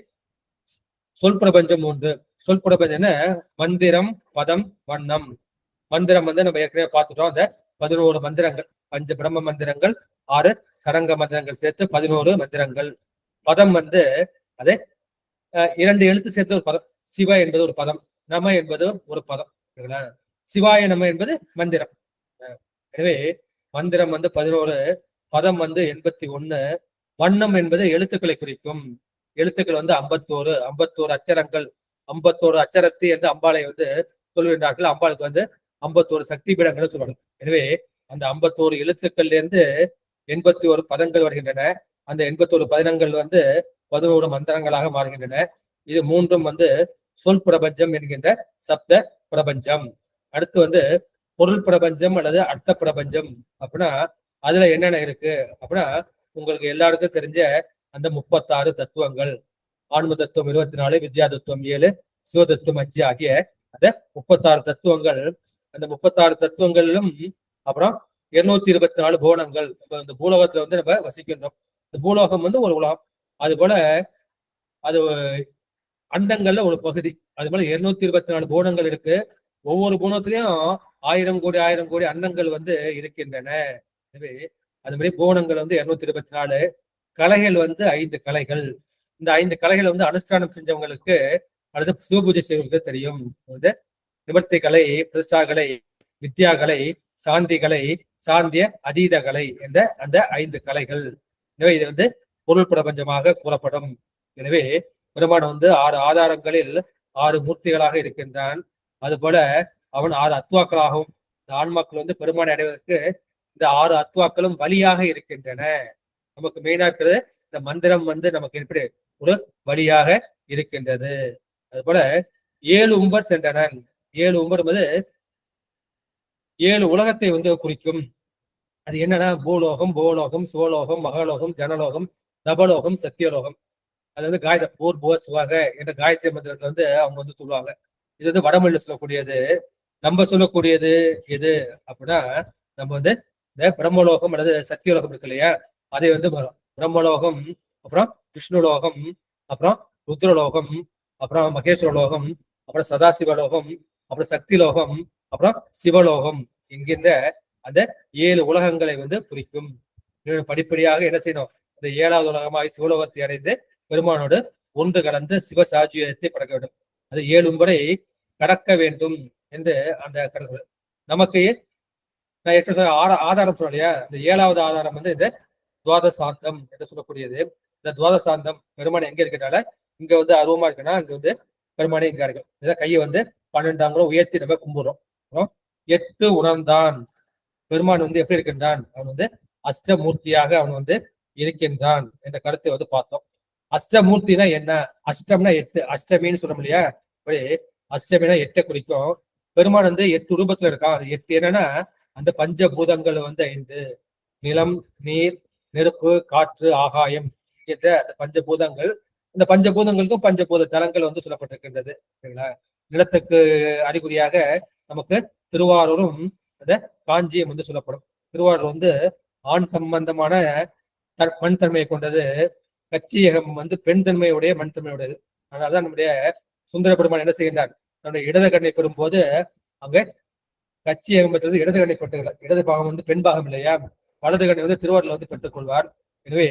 சொல் பிரபஞ்சம் 3. சொல் பிரபஞ்சம் மந்திரம், பதம், வண்ணம். மந்திரம் வந்து நம்ம ஏற்கனவே பார்த்துட்டோம். அந்த 11 மந்திரங்கள், 5 பிரம்ம மந்திரங்கள், 6 சடங்க மந்திரங்கள் சேர்த்து 11 மந்திரங்கள். பதம் வந்து அது 2 எழுத்து சேர்த்து ஒரு பதம். சிவ என்பது ஒரு பதம், நம என்பது ஒரு பதம். சிவாய நம என்பது மந்திரம். எனவே மந்திரம் வந்து 11, பதம் வந்து 81, வண்ணம் என்பது எழுத்துக்களை குறிக்கும். எழுத்துக்கள் வந்து 51 அச்சரங்கள். 51 அச்சரத்தி என்று அம்பாளை வந்து சொல்லுகின்றார்கள். அம்பாளுக்கு வந்து 51 சக்தி பீடங்கள் சொல்வாங்க. எனவே அந்த 51 எழுத்துக்கள்ல இருந்து 81 பதங்கள் வருகின்றன. அந்த 81 பதினங்கள் வந்து 11 மந்திரங்களாக மாறுகின்றன. இது 3ம் வந்து சொல் பிரபஞ்சம் என்கின்ற சப்த பிரபஞ்சம். அடுத்து வந்து பொருள் பிரபஞ்சம் அல்லது அர்த்த பிரபஞ்சம். அப்படின்னா அதுல என்னென்ன இருக்கு அப்படின்னா, உங்களுக்கு எல்லாருக்கும் தெரிஞ்ச அந்த 36 தத்துவங்கள். ஆன்ம தத்துவம் 24, வித்யா தத்துவம் 7, சிவதத்துவம் 5 ஆகிய அந்த 36 தத்துவங்கள். அந்த 36 தத்துவங்களிலும் அப்புறம் 224 புவனங்கள். இந்த பூலோகத்துல வந்து நம்ம வசிக்கின்றோம். இந்த பூலோகம் வந்து ஒரு உலகம். அது போல அது அண்டங்கள்ல ஒரு பகுதி. அது போல 224 புவனங்கள் இருக்கு. ஒவ்வொரு புவனத்திலையும் 1000 கோடி அண்டங்கள் வந்து இருக்கின்றன. எனவே அது மாதிரி புவனங்கள் வந்து 224, கலைகள் வந்து 5 கலைகள். இந்த 5 கலைகள் வந்து அனுஷ்டானம் செஞ்சவங்களுக்கு அல்லது சிவபூஜை செய்வதற்கு தெரியும். வந்து நிவர்த்தி கலை, பிரதிஷ்டா கலை, வித்யா கலை, சாந்தி கலை, சாந்திய அதீத கலை என்ற அந்த 5 கலைகள். எனவே இது வந்து பொருள் பிரபஞ்சமாக கூறப்படும். எனவே பெருமான் வந்து 6 ஆதாரங்களில் 6 மூர்த்திகளாக இருக்கின்றான். அதுபோல அவன் 6 அத்வாக்களாகவும், இந்த ஆன்மாக்கள் வந்து பெருமானை அடைவதற்கு இந்த 6 அத்வாக்களும் வழியாக இருக்கின்றன. நமக்கு மெயினா இருக்கிறது இந்த மந்திரம் வந்து நமக்கு எப்படி ஒரு வழியாக இருக்கின்றது. அதுபோல 7 உம்பர் சென்றனன். 7 உம்பர் என்பது 7 உலகத்தை வந்து குறிக்கும். அது என்னன்னா பூலோகம், போலோகம், சிவலோகம், மகாலோகம், ஜனலோகம், தபலோகம், சத்தியலோகம். அது வந்து காயத்ரி பூர் புவ சுவாக என்ற காயத்ரி மந்திரத்துல வந்து அவங்க வந்து சொல்லுவாங்க. இது வந்து வடமொழியில சொல்லக்கூடியது. நம்ம சொல்லக்கூடியது எது அப்படின்னா, நம்ம வந்து இந்த பிரம்மலோகம் அல்லது சத்தியலோகம் இருக்கு இல்லையா, அதை வந்து பிரம்மலோகம், அப்புறம் விஷ்ணுலோகம், அப்புறம் ருத்ரலோகம், அப்புறம் மகேஸ்வரலோகம், அப்புறம் சதாசிவலோகம், அப்புறம் சக்தி லோகம், அப்புறம் சிவலோகம் என்கின்ற அந்த 7 உலகங்களை வந்து குறிக்கும். படிப்படியாக என்ன செய்யணும், இந்த 7வது உலகமாக சிவலோகத்தை அடைந்து பெருமானோடு ஒன்று கலந்து சிவசாஜியத்தை படைக்க வேண்டும். அது 7 முறை கடக்க வேண்டும் என்று அந்த கடற்கை நமக்கு நான் ஆதாரம் சொன்னேன் இல்லையா, இந்த 7வது ஆதாரம் வந்து இந்த துவாதசாந்தம் என்று சொல்லக்கூடியது. இந்த துவாதசாந்தம் பெருமானை எங்க இருக்கிறனால இங்க வந்து அருவமா இருக்குன்னா அங்க வந்து பெருமானை இங்க இருக்கு. இதை கையை வந்து 12 உயர்த்தி நம்ம கும்பிடுறோம். அப்புறம் 8 உணர்ந்தான். பெருமான் வந்து எப்படி இருக்கின்றான், அவன் வந்து அஷ்டமூர்த்தியாக அவன் வந்து இருக்கின்றான் என்ற கருத்தை வந்து பார்த்தோம். அஷ்டமூர்த்தினா என்ன, அஷ்டம்னா 8, அஷ்டமின்னு சொல்ல இல்லையா, அப்படி அஷ்டமினா 8 குறிக்கும். பெருமான் வந்து 8 ரூபத்துல இருக்கான். அது 8 என்னன்னா அந்த பஞ்சபூதங்கள் வந்து 5, நிலம், நீர், நெருப்பு, காற்று, ஆகாயம் என்ற அந்த பஞ்சபூதங்கள். இந்த பஞ்சபூதங்களுக்கும் பஞ்சபூத தலங்கள் வந்து சொல்லப்பட்டிருக்கின்றது. சரிங்களா. நிலத்துக்கு அறிகுறியாக நமக்கு திருவாரூரும் அந்த காஞ்சியம் வந்து சொல்லப்படும். திருவாரூர் வந்து ஆண் சம்பந்தமான மண் தன்மையை கொண்டது, கச்சியகம் வந்து பெண் தன்மையுடைய மண் தன்மையுடையது. அதனாலதான் நம்முடைய சுந்தர பெருமான் என்ன செய்கின்றார், தன்னுடைய இடது கண்ணை பெறும்போது அங்க கச்சியகம் பெற்றது இடது கண்ணை பெற்றுகிறார். இடது பாகம் வந்து பெண் பாகம் இல்லையா, வலது கண்ணை வந்து திருவாரூர்ல வந்து பெற்றுக் கொள்வார். எனவே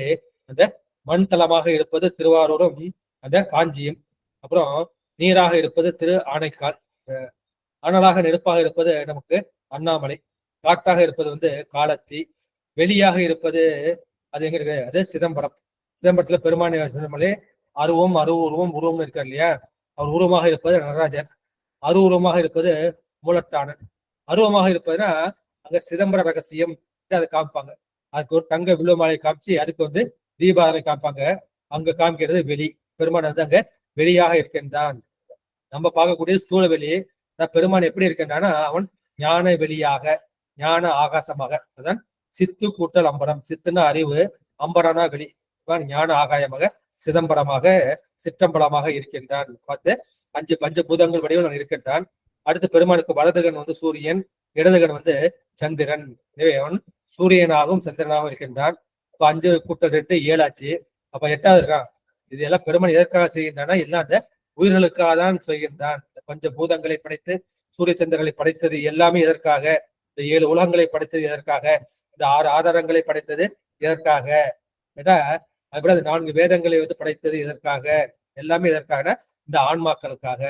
அந்த மண் தலமாக இருப்பது திருவாரூரும் அந்த காஞ்சியும். அப்புறம் நீராக இருப்பது திரு ஆனைக்கால், அனலாக நெருப்பாக இருப்பது நமக்கு அண்ணாமலை, காட்டாக இருப்பது வந்து காலத்தி, வெளியாக இருப்பது அது எங்க இருக்கு, அது சிதம்பரம். சிதம்பரத்துல பெருமானி சிதம்பரே அருவம் அருவுருவம் உருவம்னு இருக்கார் இல்லையா, அவர் உருவமாக இருப்பது நடராஜர், அருவுருவமாக இருப்பது மூலட்டானன். அருவமாக இருப்பதுன்னா அங்க சிதம்பர ரகசியம் அதை காமிப்பாங்க. அதுக்கு ஒரு தங்க வில்லுமாலை காமிச்சு அதுக்கு வந்து தீபாவளி காமிப்பாங்க. அங்க காமிக்கிறது வெளி. பெருமான் வந்து அங்க வெளியாக இருக்கின்றான். நம்ம பார்க்கக்கூடிய ஸ்தூல வெளி. பெருமான் எப்படி இருக்கின்றான்னா அவன் ஞான வெளியாக, ஞான ஆகாசமாக. அதான் சித்து கூட்டல் அம்பரம். சித்துனா அறிவு, அம்பரனா வெளி. ஞான ஆகாயமாக சிதம்பரமாக சிற்றம்பலமாக இருக்கின்றான். பார்த்து 5 பஞ்சபூதங்கள் வடிவில் இருக்கின்றான். அடுத்து பெருமானுக்கு வலதுகன் வந்து சூரியன், இடதுகன் வந்து சந்திரன். எனவே அவன் சூரியனாகவும் சந்திரனாகவும் இருக்கின்றான். அப்ப 5 கூட்டல் 2 7 ஆச்சு. அப்ப 8வது இருக்கான். இது எல்லாம் பெருமான் எதற்காக செய்கின்றான்னா எல்லாம் அந்த உயிர்களுக்காக தான் செய்கின்றான். இந்த பஞ்சபூதங்களை படைத்து சூரிய சந்திரங்களை படைத்தது எல்லாமே எதற்காக, இந்த 7 உலகங்களை படைத்தது எதற்காக, இந்த 6 ஆதாரங்களை படைத்தது எதற்காக, ஏன்னா அதுபோல 4 வேதங்களை வந்து படைத்தது எதற்காக, எல்லாமே எதற்காக, இந்த ஆன்மாக்களுக்காக.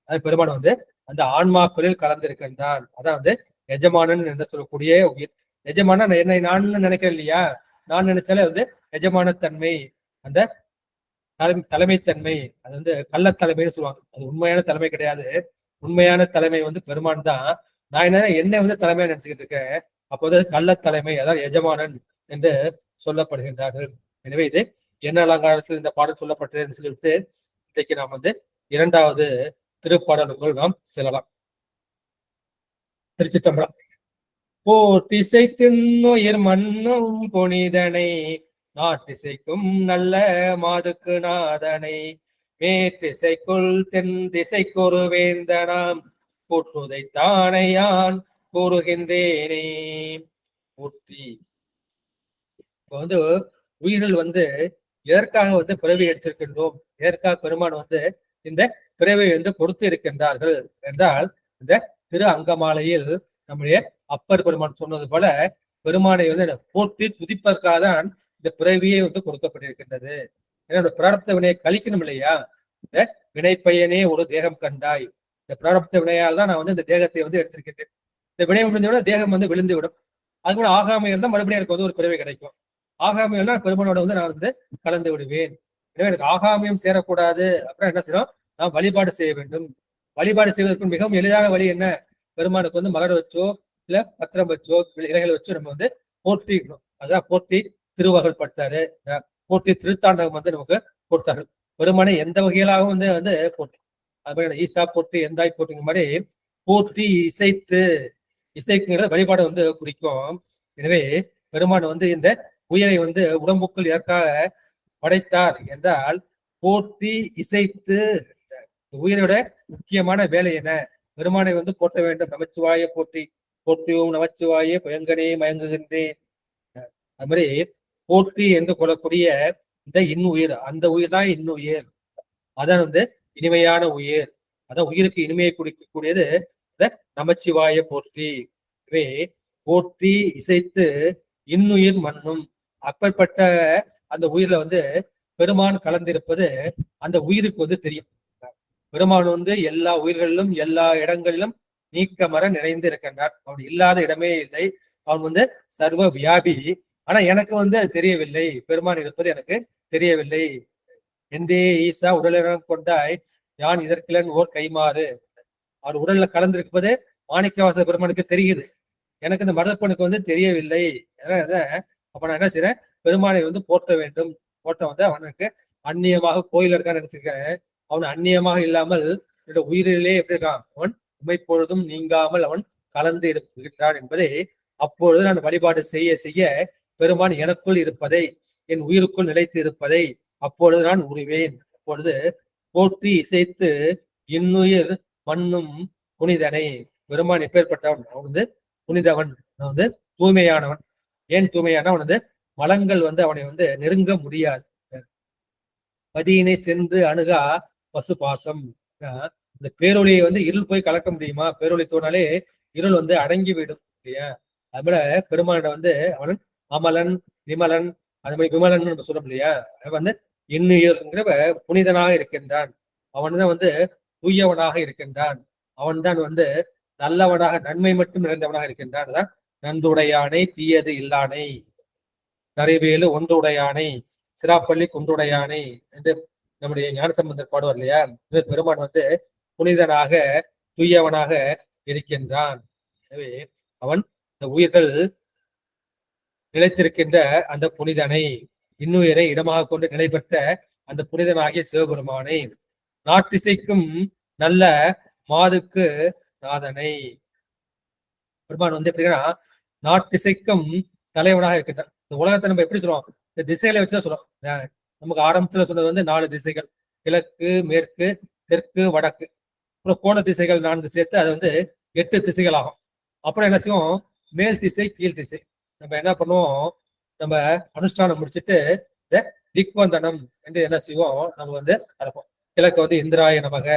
அது பெருமான் வந்து அந்த ஆன்மாக்களில் கலந்திருக்கின்றான். அதான் வந்து எஜமானன் என்று சொல்லக்கூடிய உயிர். எஜமான என்னை நான் நினைக்கிறேன் இல்லையா, நான் நினைச்சாலே வந்து எஜமானத்தன்மை, அந்த தலைமைத்தன்மை, அது வந்து கள்ளத்தலைமைன்னு சொல்லுவாங்க. அது உண்மையான தலைமை கிடையாது. உண்மையான தலைமை வந்து பெருமான் தான். நான் என்னை வந்து தலைமையா நினைச்சுக்கிட்டு இருக்கேன். அப்போது கள்ளத்தலைமை, அதாவது எஜமானன் என்று சொல்லப்படுகின்றார்கள். எனவே இது என்ன அலங்காரத்தில் இந்த பாடல் சொல்லப்பட்டது சொல்லிவிட்டு இன்றைக்கு நாம் வந்து 2வது திருப்பாடலுக்குள் நாம் செல்லலாம். திருச்சிற்றம்பலம். போற்றிசை திண்ணுயிர் மண்ணும் புனிதனை, நாட்டிசைக்கும் நல்ல மாதுக்கு நாதனை, மேற்றிசைக்குள் தென் திசைக்கொரு வேந்தனாம் போற்றுதைத்தானை யான் கூறுகின்றேனே. போற்றி. இப்ப வந்து உயிர்கள் வந்து எதற்காக வந்து பிறவி எடுத்திருக்கின்றோம், எதற்காக பெருமான் வந்து இந்த பிறவை வந்து கொடுத்து இருக்கின்றார்கள் என்றால் இந்த திரு அங்கமாலையில் நம்முடைய அப்பர் பெருமான் சொன்னது போல பெருமானை வந்து போற்றி துதிப்பதற்காக தான் இந்த பிறவியை வந்து கொடுக்கப்பட்டிருக்கின்றது. ஏன்னா இந்த பிராரப்த வினையை கழிக்கணும் இல்லையா? இந்த வினை பையனே ஒரு தேகம் கண்டாய், இந்த பிராரப்த வினையால் தான் நான் வந்து இந்த தேகத்தை வந்து எடுத்திருக்கின்றேன். இந்த வினை விழுந்து விட தேகம் வந்து விழுந்து விடும். அது கூட ஆகாமை இருந்தால் மறுபடியும் எனக்கு வந்து ஒரு பிறவை கிடைக்கும். ஆகாமியம்னா பெருமானோட வந்து நான் வந்து கலந்து விடுவேன். எனவே எனக்கு ஆகாமியம் சேரக்கூடாது. அப்புறம் என்ன செய்யணும்? நான் வழிபாடு செய்ய வேண்டும். வழிபாடு செய்வதற்கு மிகவும் எளிதான வழி என்ன? பெருமானுக்கு வந்து மலர் வச்சோ இல்ல பத்திரம் வச்சோ இலைகள் வச்சோ நம்ம வந்து போற்றிக்கணும். அதான் போற்றி திருவகல் படுத்தாரு, போற்றி திருத்தாண்டகம் வந்து நமக்கு கொடுத்தார்கள். பெருமானை எந்த வகையிலாகவும் வந்து வந்து போற்றி, அது மாதிரி ஈசா போற்றி எந்தாய் போற்றிங்க மாதிரி போற்றி இசைத்து, இசைக்குங்கிறத வழிபாடு வந்து குறிக்கும். எனவே பெருமான் வந்து இந்த உயிரை வந்து உடம்புக்குள் எதற்காக படைத்தார் என்றால் போற்றி இசைத்து. உயிரோட முக்கியமான வேலை என்ன? பெருமானை வந்து போற்ற வேண்டும். நமச்சிவாய போற்றி, போற்றியும் நமச்சிவாயே பயங்கனே மயங்குகின்றேன். அது மாதிரி போற்றி என்று கொள்ளக்கூடிய இந்த இன்னுயிர், அந்த உயிர் தான் இன்னுயிர். அதான் வந்து இனிமையான உயிர். அதான் உயிருக்கு இனிமையை குடிக்கக்கூடியது இந்த நமச்சிவாய போற்றி. எனவே போற்றி இசைத்து இன்னுயிர் மண்ணும். அப்பற்பட்ட அந்த உயிர்ல வந்து பெருமான் கலந்திருப்பது அந்த உயிருக்கு வந்து தெரியும். பெருமான் வந்து எல்லா உயிர்களிலும் எல்லா இடங்களிலும் நீக்கமர நிறைந்து இருக்கின்றான். அவன் இல்லாத இடமே இல்லை. அவன் வந்து சர்வ வியாபி. ஆனா எனக்கு வந்து அது தெரியவில்லை. பெருமான் இருப்பது எனக்கு தெரியவில்லை. எந்தே ஈசா உடலிடம் கொண்டாய் யான் இதற்கிலன் ஓர் கைமாறு. அவர் உடல்ல கலந்திருப்பது மாணிக்கவாச பெருமானுக்கு தெரியுது. எனக்கு இந்த மருதப்பனுக்கு வந்து தெரியவில்லை. அப்ப நான் என்ன செய்யறேன்? பெருமானை வந்து போற்ற வேண்டும். போற்ற வந்து அவனுக்கு அந்நியமாக கோயில் இருக்கான்னு நினைச்சிருக்கேன். அவன் அந்நியமாக இல்லாமல் என்னுடைய உயிரிலே எப்படி இருக்கான்? அவன் உமைப்பொழுதும் நீங்காமல் அவன் கலந்து இருக்கின்றான் என்பதை அப்பொழுது நான் வழிபாடு செய்ய செய்ய பெருமான் எனக்குள் இருப்பதை, என் உயிருக்குள் நிலைத்து இருப்பதை அப்பொழுது நான் உருவேன். அப்பொழுது போற்றி இசைத்து இன்னுயிர் மண்ணும் புனிதனை. பெருமான் எப்பேற்பட்டவன்? அவன் வந்து புனிதவன், அவன் வந்து தூய்மையானவன். ஏன் தூய்மையான? அவன் வந்து மலங்கள் வந்து அவனை வந்து நெருங்க முடியாது. பதியினை சென்று அணுகா பசு பாசம். இந்த பேரொழியை வந்து இருள் போய் கலக்க முடியுமா? பேரொழி தோணாலே இருள் வந்து அடங்கி விடும் இல்லையா? அதுபோல பெருமானிடம் வந்து அவன் அமலன் விமலன், அது மாதிரி விமலன் நம்ம சொல்ல இல்லையா? அவன் வந்து இன்னுயிர்ங்கிற புனிதனாக இருக்கின்றான். அவன் தான் வந்து தூயவனாக இருக்கின்றான். அவன் தான் வந்து நல்லவனாக நன்மை மட்டும் நிறைந்தவனாக இருக்கின்றான். அதான் நன்றுடையானை தீயது இல்லானை, நரைவேலு ஒன்றுடையானை, சிராப்பள்ளி குன்றுடையானை என்று நம்முடைய ஞானசம்பந்தர் பாடுவார் இல்லையா? பெருமான் வந்து புனிதனாக தூயவனாக இருக்கின்றான். எனவே அவன் இந்த உயிர்கள் நிலைத்திருக்கின்ற அந்த புனிதனை, இன்னுயிரை இடமாக கொண்டு நிலை பெற்ற அந்த புனிதனாகிய சிவபெருமானை, நாட்டிசைக்கும் நல்ல மாதுக்கு நாதனை. பெருமான் வந்து எப்படின்னா நாட்டிசைக்கும் தலைவனாக இருக்கின்றான். இந்த உலகத்தை நம்ம எப்படி சொல்லுவோம்? இந்த திசைகளை வச்சுதான் சொல்லுவோம். நமக்கு ஆரம்பத்துல சொன்னது வந்து 4 திசைகள், கிழக்கு மேற்கு தெற்கு வடக்கு. அப்புறம் கோண திசைகள் 4 சேர்த்து அது வந்து 8 திசைகள் ஆகும். அப்புறம் என்ன செய்வோம்? மேல் திசை கீழ் திசை. நம்ம என்ன பண்ணுவோம்? நம்ம அனுஷ்டானம் முடிச்சுட்டு இந்த திக்வந்தனம் என்று என்ன செய்வோம்? நம்ம வந்து அழைப்போம். கிழக்கு வந்து இந்திராய நமக,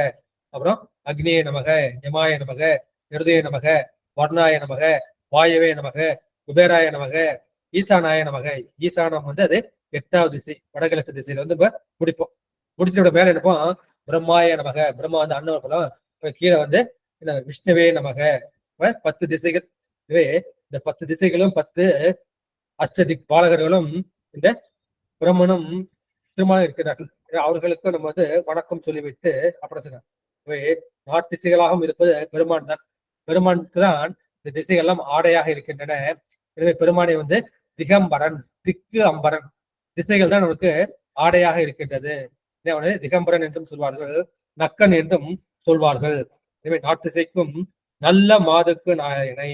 அப்புறம் அக்னிய நமக, யமாய நமக, நிருதய நமக, வர்ணாய நமக, வாயவே நமக, குபேராய நமக, ஈசானாய நமக. ஈசானம் வந்து அது 8வது திசை, வடகிழக்கு திசையில வந்து நம்ம முடிப்போம். முடிச்சோட மேல என்னப்போம்? பிரம்மாய நமக. பிரம்மா வந்து அண்ணன் பலம். கீழே வந்து விஷ்ணுவே நமக. 10 திசைகள். இந்த 10 திசைகளும் 10 அஷ்டதிக் பாலகர்களும் இந்த பிரம்மனும் திருமணம் இருக்கிறார்கள். அவர்களுக்கு நம்ம வந்து வணக்கம் சொல்லிவிட்டு அப்புறம் சொன்னார் நாட்டிசைகளாகவும் இருப்பது பெருமான் தான். பெருமானுக்கு தான் இந்த திசைகள்லாம் ஆடையாக இருக்கின்றன. எனவே பெருமானை வந்து திகம்பரன், திக்கு அம்பரன், திசைகள் தான் நமக்கு ஆடையாக இருக்கின்றது. அவனை திகம்பரன் என்றும் சொல்வார்கள், நக்கன் என்றும் சொல்வார்கள். எனவே நாட்டிசைக்கும் நல்ல மாதுக்கு நாயனை.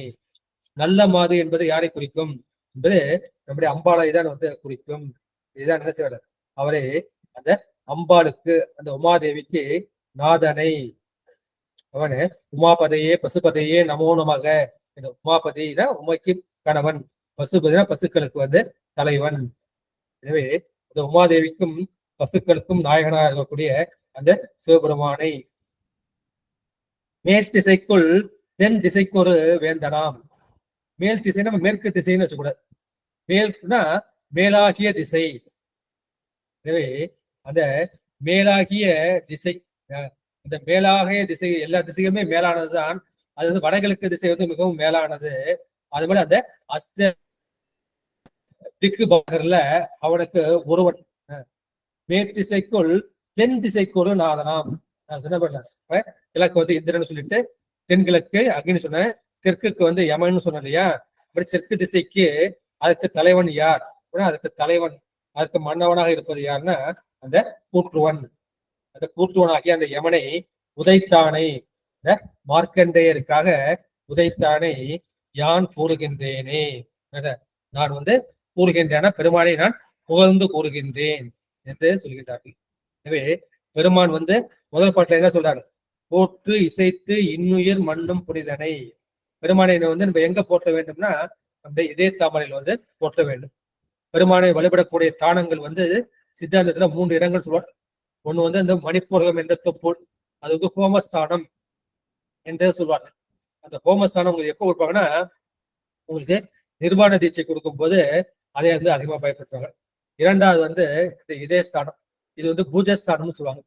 நல்ல மாது என்பது யாரை குறிக்கும் என்பது நம்முடைய அம்பாளை தான் வந்து குறிக்கும். இதுதான் என்ன செய்வார்? அவரை அந்த அம்பாளுக்கு, அந்த உமாதேவிக்கு நாதனை, அவனு உமாபதையே பசுபதையே நமோ நமக. இந்த உமாபதினா உமைக்கு கணவன், பசுபதினா பசுக்களுக்கு வந்து தலைவன். எனவே இந்த உமாதேவிக்கும் பசுக்களுக்கும் நாயகனாக இருக்கக்கூடிய அந்த சிவபெருமானை. மேல் திசைக்குள் தென் திசைக்கு ஒரு வேந்தனாம். மேல் திசை நம்ம மேற்கு திசைன்னு வச்சுக்கூடாது. மேல்னா மேலாகிய திசை. எனவே அந்த மேலாகிய திசை, இந்த மேலாகிய திசை எல்லா திசையுமே மேலானதுதான். அது வந்து வடகிழக்கு திசை வந்து மிகவும் மேலானது. அது மாதிரி அந்த அஷ்ட திக்கு பகர்ல அவனுக்கு ஒருவன். மேற்திசைக்குள் தென் திசைக்கு ஒரு நாதனாம். நான் சொன்ன இப்ப கிழக்கு வந்து இந்திரன் சொல்லிட்டு, தென்கிழக்கு அக்னி சொன்னேன், தெற்குக்கு வந்து யமன் சொன்ன இல்லையா. அப்படி தெற்கு திசைக்கு அதுக்கு தலைவன் யார்? அதுக்கு தலைவன், அதுக்கு மன்னவனாக இருப்பது யாருன்னா அந்த கூற்றுவன். அந்த கூற்றுவனாகிய அந்த யமனை உதைத்தானை, இந்த மார்க்கண்டேயருக்காக உதைத்தானை யான் கூறுகின்றேனே. நான் வந்து கூறுகின்றேன, பெருமானை நான் புகழ்ந்து கூறுகின்றேன் என்று சொல்கின்றார்கள். எனவே பெருமான் வந்து முதல் பாட்டுல என்ன சொல்றாரு? போற்று இசைத்து இன்னுயிர் மண்ணும் புனிதனை. பெருமானை வந்து நம்ம எங்க போற்ற வேண்டும்னா நம்முடைய இதய தாமரையில் வந்து போற்ற வேண்டும். பெருமானை வழிபடக்கூடிய தானங்கள் வந்து சித்தாந்தத்துல 3 இடங்கள் சொல்வார். ஒண்ணு வந்து அந்த மணிப்பூரகம் என்ற தொப்புள், அது வந்து ஹோமஸ்தானம் என்று சொல்வார்கள். அந்த ஹோமஸ்தானம் உங்களுக்கு எப்போ கொடுப்பாங்கன்னா, உங்களுக்கு நிர்வாண தீட்சை கொடுக்கும் போது அதை வந்து அதிகமா பயன்படுத்துவாங்க. இரண்டாவது வந்து இந்த இதயஸ்தானம், இது வந்து பூஜஸ்தானம்னு சொல்லுவாங்க.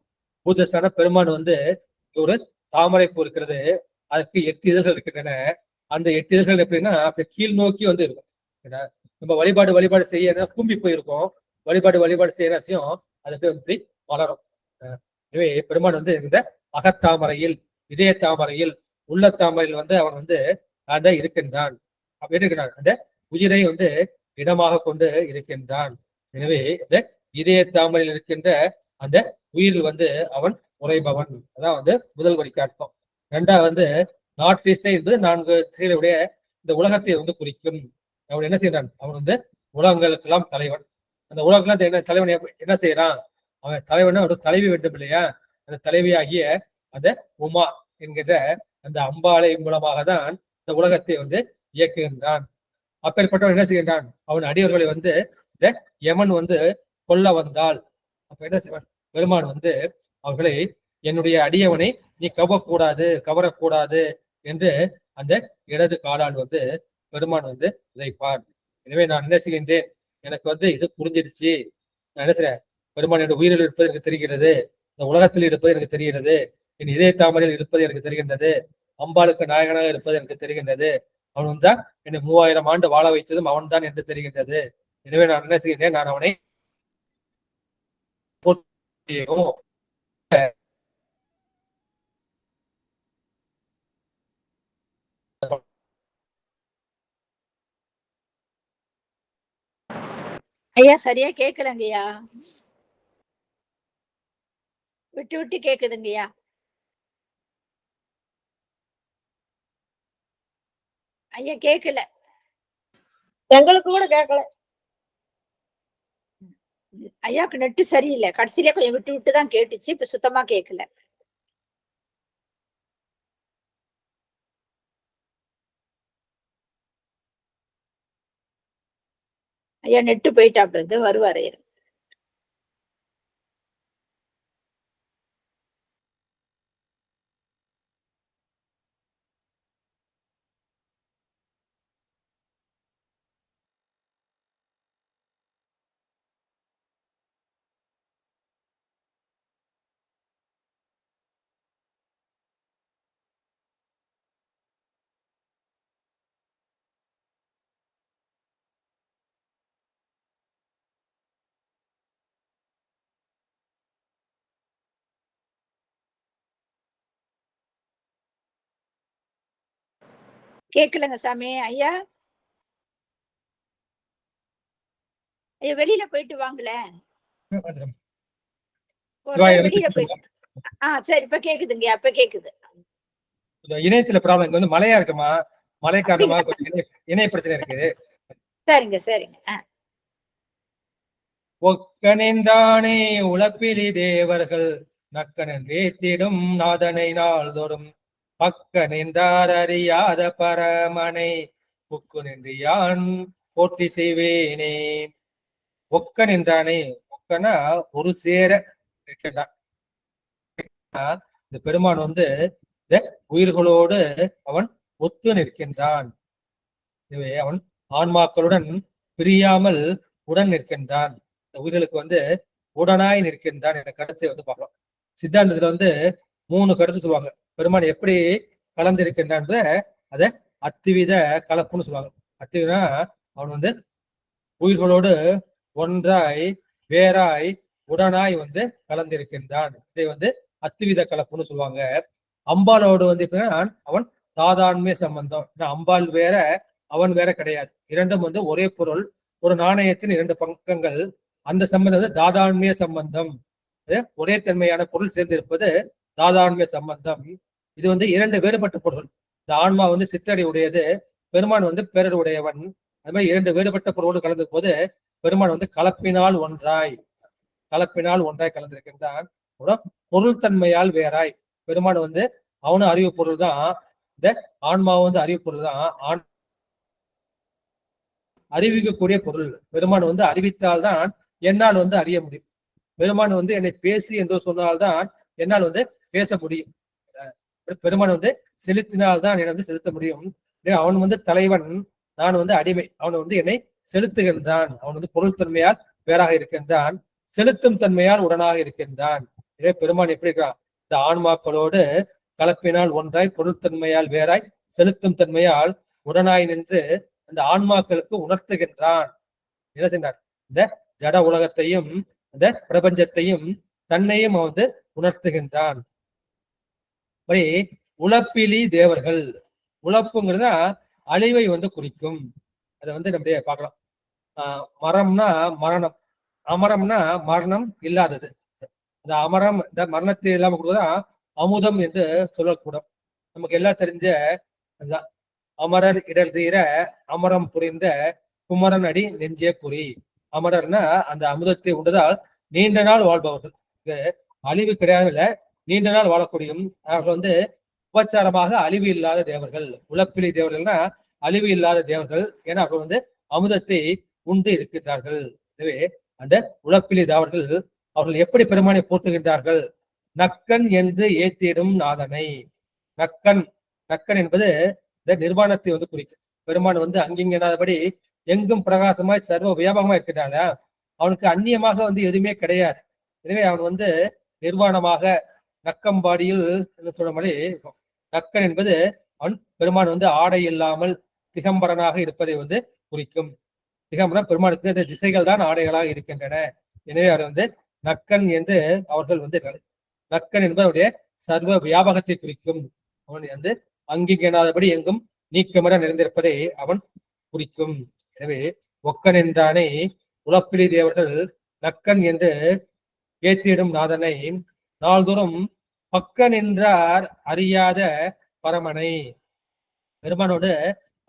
பூஜஸ்தானம் பெருமான் வந்து ஒரு தாமரை பூ இருக்கிறது, அதுக்கு 8 இதழ்கள் இருக்கின்றன. அந்த 8 இதழ்கள் எப்படின்னா அப்படி கீழ் நோக்கி வந்து இருக்கும். நம்ம வழிபாடு செய்ய கூம்பி போயிருக்கோம். வழிபாடு செய்யற விஷயம் அதுக்கு வந்து வளரும். எனவே பெருமான் வந்து இந்த அகத்தாமரையில், இதய தாமரையில், உள்ள தாமரையில் வந்து அவன் வந்து அந்த இருக்கின்றான். அப்படி இருக்கிறான். அந்த உயிரை வந்து இடமாக கொண்டு இருக்கின்றான். எனவே இந்த இதய தாமரையில் இருக்கின்ற அந்த உயிரில் வந்து அவன் உறைபவன். அதான் வந்து முதல் வரிக்கு அர்த்தம். இரண்டாவது வந்து நாற்றிசை என்பது 4 திசைகளுடைய இந்த உலகத்தை வந்து குறிக்கும். அவன் என்ன செய்யறான்? அவன் வந்து உலகங்களுக்கெல்லாம் தலைவன். அந்த உலகங்கள்லாம் என்ன தலைவன் என்ன செய்யறான்? அவன் தலைவன் ஒரு தலைவி வேண்டும் இல்லையா? அந்த தலைவியாகிய அந்த உமா என்கின்ற அந்த அம்பாளை மூலமாக தான் இந்த உலகத்தை வந்து இயக்குகின்றான். அப்பேற்பட்டவன் என்ன செய்கின்றான்? அவன் அடியவர்களை வந்து இந்த யமன் வந்து கொல்ல வந்தால் அப்ப என்ன செய்வான்? பெருமான் வந்து அவர்களை என்னுடைய அடியவனை நீ கவரக்கூடாது என்று அந்த இடது காலால் வந்து பெருமான் வந்து உதைப்பான். எனவே நான் என்ன செய்கின்றேன்? எனக்கு வந்து இது புரிஞ்சிடுச்சு. நான் என்ன செய்றேன்? பெருமான் என்ற உயிரில் இருப்பது எனக்கு தெரிகிறது, இந்த உலகத்தில் இருப்பது எனக்கு தெரிகிறது, என் இதய தாமரையில் இருப்பது எனக்கு தெரிகின்றது, அம்பாளுக்கு நாயகனாக இருப்பது எனக்கு தெரிகின்றது, அவன் தான் என்னை 3000 ஆண்டு வாழ வைத்ததும் அவன் தான் என்று தெரிகின்றது. எனவே நான் என்ன செய்கின்றேன்? நான் அவனை ஐயா சரியா கேட்கலங்கய்யா, விட்டு விட்டு கேக்குதுங்கய்யா. ஐயா கேட்கல. எங்களுக்கு கூட கேட்கல. ஐயாவுக்கு நெட்டு சரியில்லை. கடைசியிலே கொஞ்சம் விட்டு விட்டு தான் கேட்டுச்சு, இப்ப சுத்தமா கேட்கல. ஐயா நெட்டு போயிட்டாப்ல, வருவாரு. கேட்கலங்க சாமி. ஐயா ஐயா வெளியில போயிட்டு வாங்கல. வெளியில போயிட்டு. சரி இப்ப கேக்குதுங்க. அப்ப கேக்குது. இணையத்துல ப்ராப்ளம். இங்க வந்து மழையா இருக்குமா, மழை காரணமாக கொஞ்சம் இணைய பிரச்சனை இருக்கு. சரிங்க சரிங்க. ஒக்கனின்றானே உழப்பிலி தேவர்கள் நக்கனன்றே தேடும் நாதனை நாள்தோறும் பக்க நின்றார் அறியாத பரமனை புக்கு நின்று யான் போற்றி செய்வேனே. ஒக்க நின்றானே, ஒக்கனா ஒரு சேர இருக்கின்றான். இந்த பெருமான் வந்து இந்த உயிர்களோடு அவன் ஒத்து நிற்கின்றான். எனவே அவன் ஆன்மாக்களுடன் பிரியாமல் உடன் நிற்கின்றான். இந்த உயிர்களுக்கு வந்து உடனாய் நிற்கின்றான் என்ற கருத்தை வந்து பார்க்கலாம். சித்தாந்தத்துல வந்து 3 கருத்து சொல்லுவாங்க. பெருமான் எப்படி கலந்திருக்கின்றான் அத அத்திவித கலப்புன்னு சொல்லுவாங்க. அத்திவிதா அவன் வந்து உயிர்களோடு ஒன்றாய் வேறாய் உடனாய் வந்து கலந்திருக்கின்றான். இதை வந்து அத்திவித கலப்புன்னு சொல்லுவாங்க. அம்பாலோடு வந்து எப்படின்னா அவன் தாதான்மை சம்பந்தம். அம்பாள் வேற அவன் வேற கிடையாது. இரண்டும் வந்து ஒரே பொருள். ஒரு நாணயத்தின் 2 பக்கங்கள். அந்த சம்பந்தம் வந்து தாதான்மிய சம்பந்தம். ஒரே தன்மையான பொருள் சேர்ந்திருப்பது தாதான்மிய சம்பந்தம். இது வந்து 2 வேறுபட்ட பொருள். இந்த ஆன்மா வந்து சிற்றடி உடையது, பெருமான் வந்து பேரர் உடையவன். அது மாதிரி 2 வேறுபட்ட பொருளோடு கலந்த போது பெருமான் வந்து கலப்பினால் ஒன்றாய் கலந்திருக்கின்றான். பொருள் தன்மையால் வேறாய். பெருமான் வந்து அவனும் அறிவு பொருள் தான், இந்த ஆன்மாவும் வந்து அறிவு பொருள் தான். அறிவிக்கக்கூடிய பொருள். பெருமான் வந்து அறிவித்தால்தான் என்னால் வந்து அறிய முடியும். பெருமான் வந்து என்னை பேசு என்று சொன்னால்தான் என்னால் வந்து பேச முடியும். பெருமான் வந்து செலுத்தினால்தான் என்னை வந்து செலுத்த முடியும். அவன் வந்து தலைவன், நான் வந்து அடிமை. அவன் வந்து என்னை செலுத்துகின்றான். அவன் வந்து பொருள் தன்மையால் வேறாக இருக்கின்றான், செலுத்தும் தன்மையால் உடனாக இருக்கின்றான். இதே பெருமான் எப்படி இருக்கிறான்? இந்த ஆன்மாக்களோடு கலப்பினால் ஒன்றாய் பொருள் தன்மையால் வேறாய் செலுத்தும் தன்மையால் உடனாய் நின்று அந்த ஆன்மாக்களுக்கு உணர்த்துகின்றான். என்ன செய்கிறான்? இந்த ஜட உலகத்தையும் இந்த பிரபஞ்சத்தையும் தன்னையும் அவன் வந்து உணர்த்துகின்றான். உழப்பிலி தேவர்கள். உழப்புங்கிறதா அழிவை வந்து குறிக்கும். அதை வந்து நம்ம பார்க்கலாம். மரம்னா மரணம், அமரம்னா மரணம் இல்லாதது. இந்த அமரம், இந்த மரணத்தை இல்லாம கொடுத்ததான் அமுதம் என்று சொல்லக்கூடும். நமக்கு எல்லாம் தெரிஞ்ச அதுதான். அமரர் இடர் தீர அமரம் புரிந்த குமரன் அடி நெஞ்சே குறி. அமரர்னா அந்த அமுதத்தை உண்டதால் நீண்ட நாள் வாழ்பவர்கள். அழிவு கிடையாதுல, நீண்ட நாள் வாழக்கூடியும். அவர்கள் வந்து உபச்சாரமாக அழிவு இல்லாத தேவர்கள். உழப்பிலி தேவர்கள்னா அழிவு இல்லாத தேவர்கள். ஏன்னா அவர்கள் வந்து அமுதத்தை உண்டு இருக்கின்றார்கள். எனவே அந்த உழப்பிலி தேவர்கள் அவர்கள் எப்படி பெருமானை போற்றுகின்றார்கள்? நக்கன் என்று ஏத்திடும் நாதனை. நக்கன், நக்கன் என்பது இந்த நிர்வாணத்தை வந்து குறிக்கும். பெருமான் வந்து அங்கிங்கனாதபடி எங்கும் பிரகாசமாய் சர்வ வியாபகமா இருக்கின்றான. அவனுக்கு அந்நியமாக வந்து எதுவுமே கிடையாது. எனவே அவன் வந்து நிர்வாணமாக நக்கம்பாடியில் சொல்ல மாதிரி இருக்கும். நக்கன் என்பது அவன் பெருமான் வந்து ஆடை இல்லாமல் திகம்பரனாக இருப்பதை வந்து குறிக்கும். திகம்பரம் பெருமானுக்கு இந்த திசைகள் தான் ஆடைகளாக இருக்கின்றன. எனவே அவர் வந்து நக்கன் என்று அவர்கள் வந்து நக்கன் என்பது அவருடைய சர்வ வியாபகத்தை குறிக்கும். அவன் வந்து அங்கிங்கனாதபடி எங்கும் நீக்கமர நிறைந்திருப்பதை அவன் குறிக்கும். எனவே ஒக்கன் என்றானே உழப்பிலி தேவர்கள் நக்கன் என்று ஏத்திடும் நாதனை நாள்தோறும் பக்கன் என்றார் அறியாத பரமனை. பெருமானோடு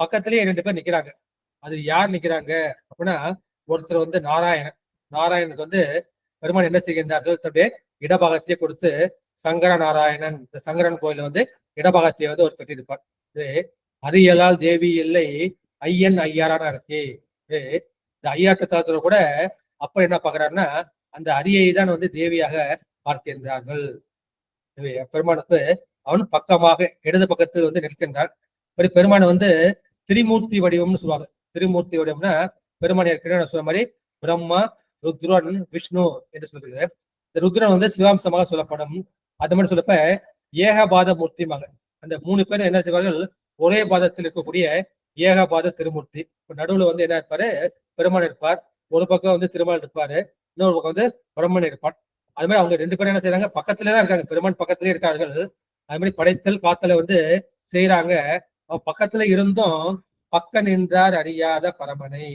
பக்கத்திலேயே 2 பேர் நிக்கிறாங்க. அது யார் நிக்கிறாங்க அப்படின்னா, ஒருத்தர் வந்து நாராயணனுக்கு வந்து பெருமான் என்ன செய்கின்றார்கள்? தன்னுடைய இடபாகத்தையே கொடுத்து சங்கர நாராயணன், இந்த சங்கரன் கோயில வந்து இடபாகத்தையே வந்து ஒரு பெற்றிருப்பார். அரியலால் தேவி இல்லை ஐயன் ஐயாரான இருக்கே. இந்த ஐயாட்டு தளத்துல கூட அப்ப என்ன பாக்குறாருன்னா, அந்த அரியை தான் வந்து தேவியாக பார்க்கின்றார்கள். பெருமானுக்கு அவன் பக்கமாக இடது பக்கத்தில் வந்து நிற்கின்றான். பெருமானை வந்து திரிமூர்த்தி வடிவம்னு சொல்லுவாங்க. திரிமூர்த்தி வடிவம்னா பெருமான் ஏற்கனவே சொன்ன மாதிரி பிரம்மா, ருத்ரன், விஷ்ணு என்று சொல்லுகிறது. இந்த ருத்ரன் வந்து சிவாம்சமாக சொல்லப்படும். அது மாதிரி சொல்லப்ப ஏகபாத மூர்த்திமாக அந்த 3 பேர் என்ன செய்வார்கள்? ஒரே பாதத்தில் இருக்கக்கூடிய ஏகபாத திருமூர்த்தி. இப்ப நடுவுல வந்து என்ன இருப்பாரு? பெருமான் இருப்பார். ஒரு பக்கம் வந்து திருமால் இருப்பாரு, இன்னொரு பக்கம் வந்து பிரம்மன் இருப்பார். அது மாதிரி அவங்க 2 பேரும் என்ன செய்யறாங்க? பக்கத்துலதான் இருக்காங்க. பெருமான் பக்கத்திலே இருக்கார்கள். அது மாதிரி படைத்தல் காத்தலை வந்து செய்யறாங்க. பக்கத்துல இருந்தும் பக்க நின்றார் அறியாத பரமனை.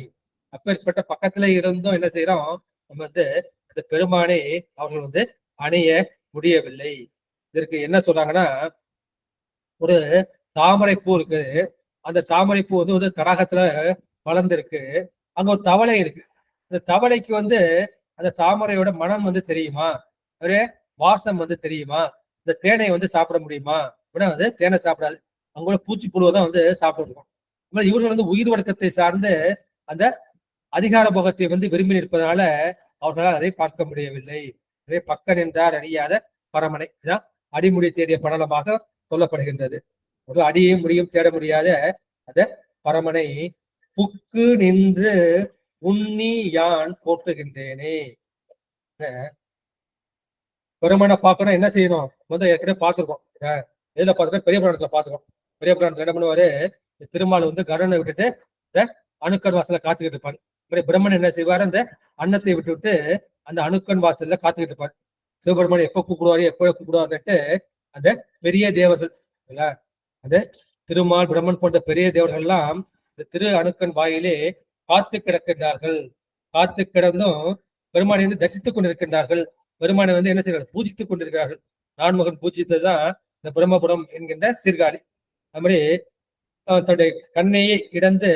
அப்பேற்பட்ட பக்கத்துல இருந்தும் என்ன செய்யறோம்? நம்ம வந்து அந்த பெருமானை அவர்கள் வந்து அணைய முடியவில்லை. இதற்கு என்ன சொல்றாங்கன்னா, ஒரு தாமரை பூ இருக்கு. அந்த தாமரை பூ வந்து தடாகத்துல வளர்ந்துருக்கு. அங்க ஒரு தவளை இருக்கு. அந்த தவளைக்கு வந்து அந்த தாமரையோட மனம் வந்து தெரியுமா? ஒரே வாசம் வந்து தெரியுமா? இந்த தேனை வந்து சாப்பிட முடியுமா? அப்படின்னா வந்து தேனை சாப்பிடாது. அங்குள்ள பூச்சி புழுவதான் வந்து சாப்பிட்டு. இவர்கள் வந்து உயிர் வர்க்கத்தை சார்ந்து அந்த அதிகார போகத்தை வந்து விரும்பி இருப்பதனால அவர்களால் அதை பார்க்க முடியவில்லை. பக்க நின்றார் அறியாத பரமனை. இதான் அடிமுடி தேடிய படலமாக சொல்லப்படுகின்றது. அடியும் முடியும் தேட முடியாத அந்த பரமனை புக்கு நின்று உண்ணி யான் போற்றுகின்றேனே. பெருமானை பார்க்கணும் என்ன செய்யணும்? முதல் ஏற்கனவே பார்த்துருக்கோம். எதுல பார்த்துருக்கோம்? பெரிய புராணத்துல பார்த்துருக்கோம். பெரிய புராணத்துல என்ன பண்ணுவாரு? திருமால் வந்து கருணை விட்டுட்டு இந்த அணுக்கன் வாசல காத்துக்கிட்டு இருப்பாரு. பிரம்மன் என்ன செய்வாரு? அந்த அன்னத்தை விட்டு விட்டு அந்த அணுக்கன் வாசல்ல காத்துக்கிட்டு இருப்பாரு. சிவபெருமான் எப்ப கூப்பிடுவாரு, எப்ப கூப்பிடுவாருன்னுட்டு அந்த பெரிய தேவர்கள் அந்த திருமால், பிரம்மன் போன்ற பெரிய தேவர்கள் எல்லாம் இந்த திரு அணுக்கன் வாயிலே காத்து கிடக்கின்றார்கள். காத்து கிடந்தும் பெருமானை வந்து தரிசித்துக் கொண்டிருக்கின்றார்கள். பெருமானை வந்து என்ன செய்யறார்கள்? பூஜித்துக் கொண்டிருக்கிறார்கள். நான்முகன் பூஜித்ததுதான் இந்த பிரம்மபுரம் என்கின்ற சீர்காழி. அது மாதிரி தன்னுடைய கண்ணையை இடந்து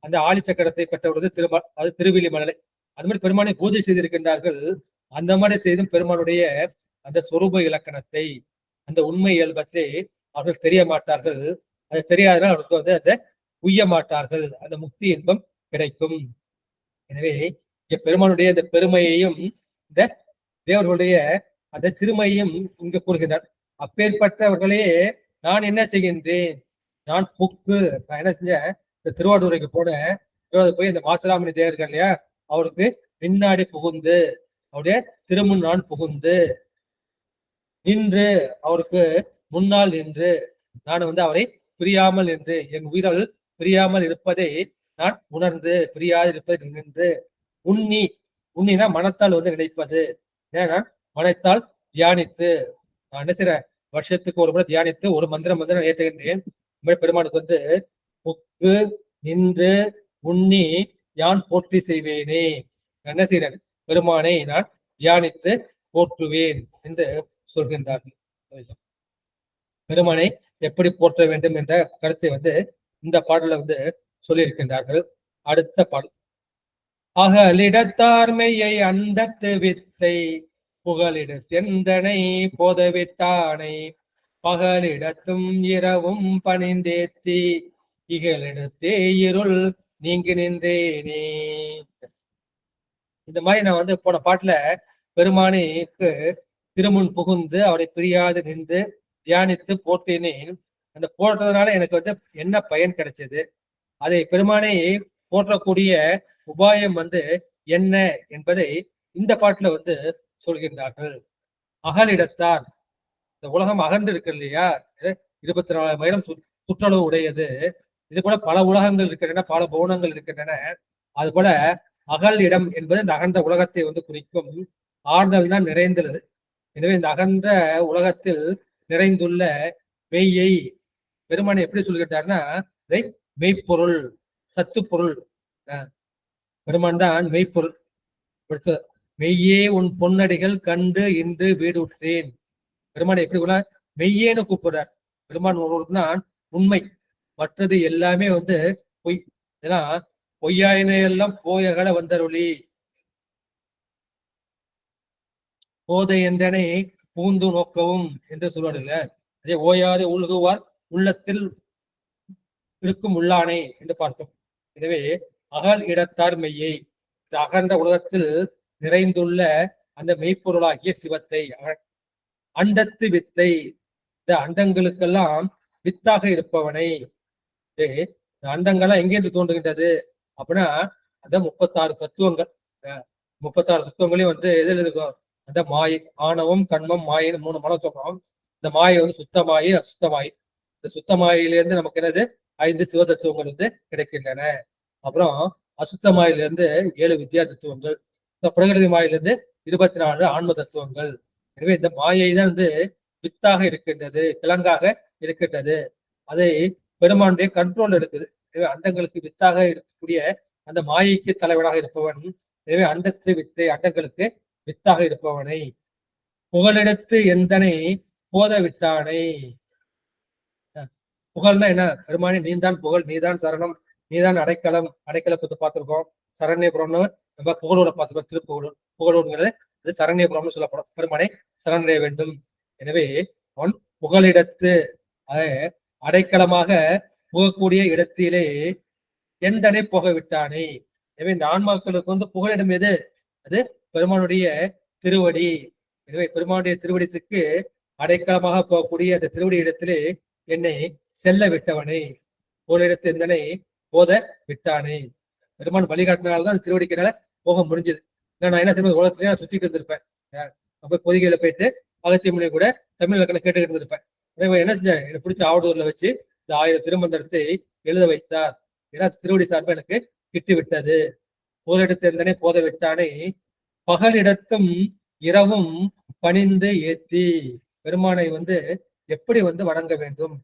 அந்த ஆழி சக்கரத்தை பெற்றவரது திருமால், அது திருவில்லிமலை. அது மாதிரி பெருமானை பூஜை செய்திருக்கின்றார்கள். அந்த மாதிரி செய்தும் பெருமானுடைய அந்த சொரூப இலக்கணத்தை, அந்த உண்மை இயல்பத்தை அவர்கள் தெரிய மாட்டார்கள். அது தெரியாதனால் அவர்களுக்கு வந்து அதை உய்ய மாட்டார்கள். அந்த முக்தி இன்பம் கிடைக்கும். எனவே பெருமானுடைய இந்த பெருமையையும் இந்த தேவர்களுடைய அந்த சிறுமையும் இங்கு கூறுகின்றார். அப்பேற்பட்டவர்களே நான் என்ன செய்கின்றேன்? நான் புக்கு, நான் என்ன செஞ்சேன்? இந்த திருவாரூரைக்கு போனேன். திருவாரூர் போய் இந்த மாசிலாமணி தேவர்கள் இல்லையா, அவருக்கு பின்னாடி புகுந்து அவருடைய திருமுன் நான் புகுந்து நின்று அவருக்கு முன்னால் நின்று நான் வந்து அவரை பிரியாமல் நின்று என் உயிரால் பிரியாமல் இருப்பதை நான் உணர்ந்து பிரியாது இருப்பதை நின்று உன்னினா மனத்தால் வந்து நினைப்பது. ஏன்னா மனத்தால் தியானித்து நான் என்ன செய்றேன்? வருஷத்துக்கு ஒரு முறை தியானித்து ஒரு மந்திரம் வந்து நான் ஏற்றுகின்றேன். பெருமானுக்கு வந்து புக்கு நின்று உண்ணி யான் போற்றி செய்வேனே. நான் என்ன செய்றேன்? பெருமானை நான் தியானித்து போற்றுவேன் என்று சொல்கின்றார்கள். பெருமானை எப்படி போற்ற வேண்டும் என்ற கருத்தை வந்து இந்த பாடல வந்து சொல்லியிருக்கின்றார்கள். அடுத்த பாடல், அகலிடத்தார்மையை அண்டத்து வித்தை புகலிடத்தெந்தனை போதவிட்டானை பகலிடத்தும் இரவும் பணிந்தேத்தி இகலிடத்தே இருள் நீங்கி நின்றேனே. இந்த மாதிரி நான் வந்து போன பாட்டுல பெருமானுக்கு திருமுன் புகுந்து அவரை பிரியாது நின்று தியானித்து போற்றினேன். அந்த போற்றதுனால எனக்கு வந்து என்ன பயன் கிடைச்சது, அதை பெருமானை போற்றக்கூடிய உபாயம் வந்து என்ன என்பதை இந்த பாட்டுல வந்து சொல்கின்றார்கள். அகலிடத்தார், இந்த உலகம் அகன்று இருக்கு இல்லையா, 24 மைலம் சுற்றளவு உடையது. இது போல பல உலகங்கள் இருக்கின்றன, பல பவுனங்கள் இருக்கின்றன. அது போல அகல் இடம் என்பது இந்த அகன்ற உலகத்தை வந்து குறிக்கும். ஆறுதல் தான் நிறைந்துள்ளது. எனவே இந்த அகன்ற உலகத்தில் நிறைந்துள்ள மெய்யை பெருமானை எப்படி சொல்கின்றார்னா, இதை மெய்ப்பொருள், சத்து பொருள். பெருமான் தான் மெய்ப்பொருள். மெய்யே உன் பொன்னடிகள் கண்டு இன்று வீடு உற்றேன். பெருமானை எப்படி கூட மெய்யேன்னு கூப்பிடுறார். பெருமான் ஒருவர் தான் உண்மை, மற்றது எல்லாமே வந்து பொய். ஏன்னா பொய்யாயினை எல்லாம் போயகல வந்தருளி போதை என்றனை பூந்து நோக்கவும் என்று சொல்வார்கள். அதே ஓயாத உள்குவார் உள்ளத்தில் இருக்கும் உள்ளானை என்று பார்க்கும். எனவே அகல் இடத்தார் மெய்யை, அகன்ற உலகத்தில் நிறைந்துள்ள அந்த மெய்ப்பொருளாகிய சிவத்தை, அண்டத்து வித்தை, இந்த அண்டங்களுக்கெல்லாம் வித்தாக இருப்பவனை. இந்த அண்டங்கள்லாம் எங்கேருந்து தோன்றுகின்றது அப்படின்னா, அந்த 36 தத்துவங்கள். 36 தத்துவங்களையும் வந்து எதில் இருக்கும்? அந்த மாயை, ஆணவம், கண்மம், மாயின்னு 3 மலம் சொல்றோம். இந்த மாயை வந்து சுத்தமாயி அசுத்தமாயி. இந்த சுத்தமாயிலிருந்து நமக்கு என்னது? 5 சிவ தத்துவங்கள் வந்து கிடைக்கின்றன. அப்புறம் அசுத்தமாயிலிருந்து 7 வித்யா தத்துவங்கள். இந்த பிரகிருதி மாயிலிருந்து 24 ஆன்ம தத்துவங்கள். எனவே இந்த மாயை தான் வந்து வித்தாக இருக்கின்றது, கிழங்காக இருக்கின்றது. அதை பெருமானுடைய கண்ட்ரோல் இருக்குது. எனவே அண்டங்களுக்கு வித்தாக இருக்கக்கூடிய அந்த மாயைக்கு தலைவனாக இருப்பவன். எனவே அண்டத்து வித்தை, அண்டங்களுக்கு வித்தாக இருப்பவனை புகலிடத்து எந்தனை போத விட்டானை. புகழ்னா என்ன? பெருமானி நீதான் புகழ், நீதான் சரணம், நீதான் அடைக்கலம். அடைக்கலத்தை பார்த்திருக்கோம். சரண்யபுரம்னு நம்ம புகழூரை பார்த்திருக்கோம். திருப்புகழூர், புகழூருங்கிறது அது சரண்யபுரம்னு சொல்லப்படும். பெருமானை சரணடைய வேண்டும். எனவே அவன் புகலிடத்து அடைக்கலமாக புகக்கூடிய இடத்திலே எந்தனை போக விட்டானே. எனவே இந்த ஆன்மாக்களுக்கு வந்து புகலிடம் எது? அது பெருமானுடைய திருவடி. எனவே பெருமானுடைய திருவடிக்கு அடைக்கலமாக போகக்கூடிய அந்த திருவடி இடத்திலே என்னை செல்ல விட்டவனை, போலிடத்து எந்தனை போத விட்டானே. பெருமான் வழிகாட்டினால்தான் அந்த திருவடிக்கனால போக முடிஞ்சது. நான் என்ன செய்வேன், உலகத்திலேயே நான் சுத்திட்டு இருந்திருப்பேன். அப்ப பொதிகையில போயிட்டு அகத்திய முனை கூட தமிழ் இலக்கணம் கேட்டுக்கிட்டு இருந்திருப்பேன். என்ன செஞ்சேன், எனக்கு பிடிச்ச ஆவடூர்ல வச்சு இந்த 1000 திருமந்திரத்தை எழுத வைத்தார். ஏன்னா திருவடி சார்பு எனக்கு கிட்டு விட்டது. போரிடத்து எந்தனை போத விட்டானே, பகலிடத்தும் இரவும் பணிந்து ஏத்தி. பெருமானை எப்படி வணங்க வேண்டும்.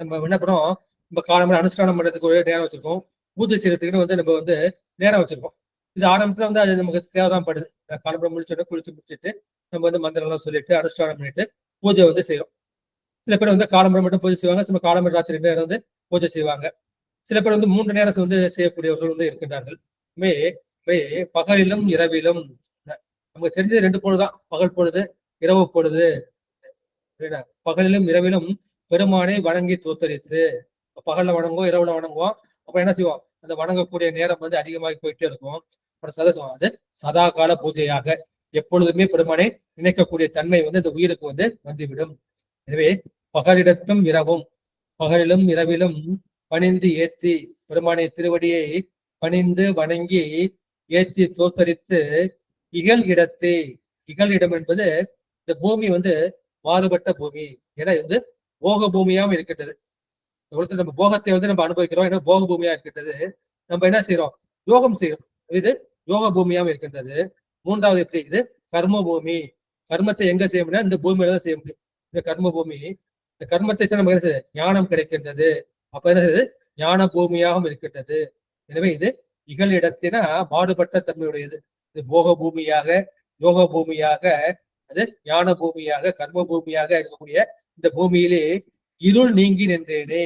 நம்ம என்ன பண்ணோம், நம்ம காலம்பரம் அனுஷ்டானம் பண்றதுக்கு ஒரு நேரம் வச்சிருக்கோம், பூஜை செய்யறதுக்குன்னு நம்ம நேரம் வச்சிருக்கோம். இது ஆரம்பத்துல அது நமக்கு தேவைதான் படுது. காலம்பரம் முடிச்சோட குளிச்சு முடிச்சுட்டு நம்ம மந்திரம்லாம் சொல்லிட்டு அனுஷ்டானம் பண்ணிட்டு பூஜை செய்யறோம். சில பேர் காலம்பரம் மட்டும் பூஜை செய்வாங்க, சில காலம்பரம் ராத்திரி நேரம் பூஜை செய்வாங்க. சில பேர் 3 நேரம் செய்யக்கூடியவர்கள் இருக்கின்றார்கள். பகலிலும் இரவிலும் நமக்கு தெரிஞ்சது 2 பொழுதுதான், பகல் பொழுது இரவு பொழுது. பகலிலும் இரவிலும் பெருமானை வணங்கி தோத்தரித்து, பகல்ல வணங்குவோம், இரவுல வணங்குவோம். அப்ப என்ன செய்வோம், அந்த வணங்கக்கூடிய நேரம் அதிகமாகி போயிட்டே இருக்கும். அது சதா கால பூஜையாக எப்பொழுதுமே பெருமானை நினைக்கக்கூடிய தன்மை இந்த உயிருக்கு வந்துவிடும். எனவே பகலிடத்தும் இரவும், பகலிலும் இரவிலும் பணிந்து ஏத்தி, பெருமானை திருவடியை பணிந்து வணங்கி ஏத்தி தோத்தரித்து, இகழ் இடத்தை, இகழ் இடம் என்பது இந்த பூமி மாறுபட்ட பூமி. ஏன்னா போக பூமியாவும் இருக்கின்றது. நம்ம போகத்தை நம்ம அனுபவிக்கிறோம், ஏன்னா போக பூமியா இருக்கின்றது. நம்ம என்ன செய்யறோம், யோகம் செய்யறோம், இது யோக பூமியாவும் இருக்கின்றது. 3வது எப்படி, இது கர்ம பூமி. கர்மத்தை எங்க செய்ய முடியாது, இந்த பூமியில தான் செய்ய முடியும். இந்த கர்ம பூமி, இந்த கர்மத்தை நமக்கு என்ன செய்யுது, ஞானம் கிடைக்கின்றது. அப்ப என்ன செய்யுது, ஞான பூமியாகவும் இருக்கின்றது. எனவே இது இகழ் இடத்தினா மாறுபட்ட தன்மையுடையது. இது போக பூமியாக, யோக பூமியாக, அது ஞான பூமியாக, கர்ம பூமியாக இருக்கக்கூடிய இந்த பூமியிலே இருள் நீங்கி நின்றேனே.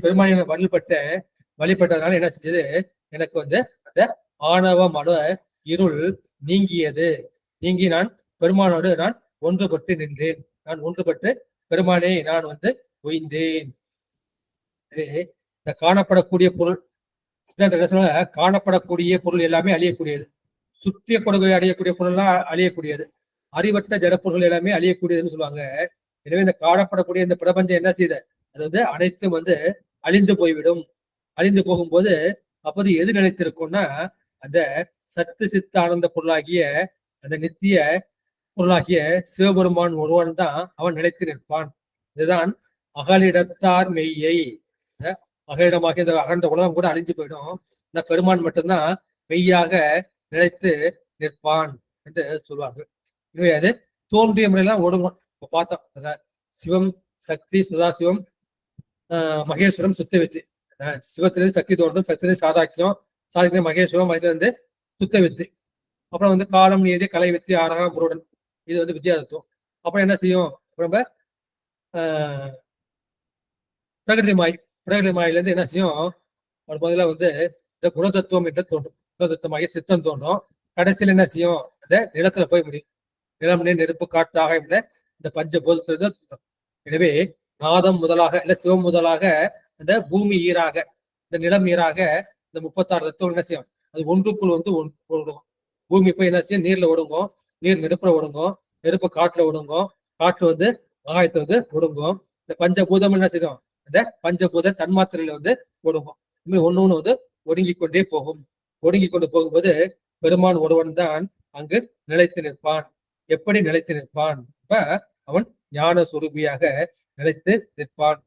பெருமாள் வழிபட்டதுனால என்ன செஞ்சது, எனக்கு அந்த ஆணவ மன இருள் நீங்கியது. நீங்கி நான் பெருமானோடு நான் ஒன்றுபட்டு நின்றேன். நான் ஒன்றுபட்டு பெருமானே நான் ஒய்ந்தேன். இந்த காணப்படக்கூடிய பொருள், காணப்படக்கூடிய பொருள் எல்லாமே அழியக்கூடியது. சுத்திய கொடுகை அடையக்கூடிய பொருள்லாம் அழியக்கூடியது. அறிவற்ற ஜட பொருள் எல்லாமே அழியக்கூடியதுன்னு சொல்லுவாங்க. எனவே இந்த காணப்படக்கூடிய இந்த பிரபஞ்சம் என்ன செய்த, அது அனைத்தும் அழிந்து போய்விடும். அழிந்து போகும்போது அப்போது எது நிலைத்திருக்கும்னா, அந்த சத்து சித்த ஆனந்த பொருளாகிய அந்த நித்திய பொருளாகிய சிவபெருமான் ஒருவன் தான் அவன் நிலைத்து நிற்பான். இதுதான் அகலிடத்தார் மெய்யை. அகலிடமாக இந்த அகண்ட உலகம் கூட அழிஞ்சு போயிடும், இந்த பெருமான் மட்டும்தான் மெய்யாக நிலைத்து நிற்பான் என்று சொல்வார்கள். எனவே அது தோன்றிய முறையெல்லாம் ஒடுங்கும். இப்ப பார்த்தோம், சிவம் சக்தி சதாசிவம் மகேஸ்வரம் சுத்தவித்து. சிவத்திலிருந்து சக்தி தோன்றும், சக்தியிலிருந்து சாதாக்கியம், சாதாக்கியம் மகேஸ்வரம், மகேந்திலிருந்து சுத்தவித்து. அப்புறம் காலம் நீதி கலை வித்தி ஆரகம் புருடன், இது வித்தியாசத்துவம். அப்புறம் என்ன செய்யும், ரொம்ப பிரகிருதி மாய், பிரகிருதி மாயிலிருந்து என்ன செய்யும், முதல்ல இந்த குணதத்துவம் என்று தோன்றும். குணதத்துவமாகி சித்தம் தோன்றும். கடைசியில் என்ன செய்யும், அந்த நிலத்துல போய் முடியும். நிலம் நீர் நெருப்பு காற்று ஆக இந்த பஞ்சபூதத்திலிருந்து. எனவே நாதம் முதலாக இல்ல சிவம் முதலாக அந்த பூமி ஈராக, இந்த நிலம் ஈராக இந்த 36 தத்துவம் என்ன செய்யும், அது ஒன்றுக்குள் ஒடுங்கும். பூமி போய் என்ன செய்யும், நீர்ல ஒடுங்கும், நீர் நெருப்புல ஒடுங்கும், நெருப்பு காட்டுல ஒடுங்கும், காற்று ஆகாயத்துல ஒடுங்கும். இந்த பஞ்சபூதம் என்ன செய்யும், அந்த பஞ்சபூத தன்மாத்திரையில ஒடுங்கும். ஒண்ணு ஒடுங்கி கொண்டே போகும். ஒடுங்கி கொண்டு போகும்போது பெருமான் ஒருவன் தான் அங்கு நிலைத்து நிற்பான். எப்படி நிலைத்து நிற்பான், அவன் ஞான சுரூபியாக நிலைத்து நிற்பான்.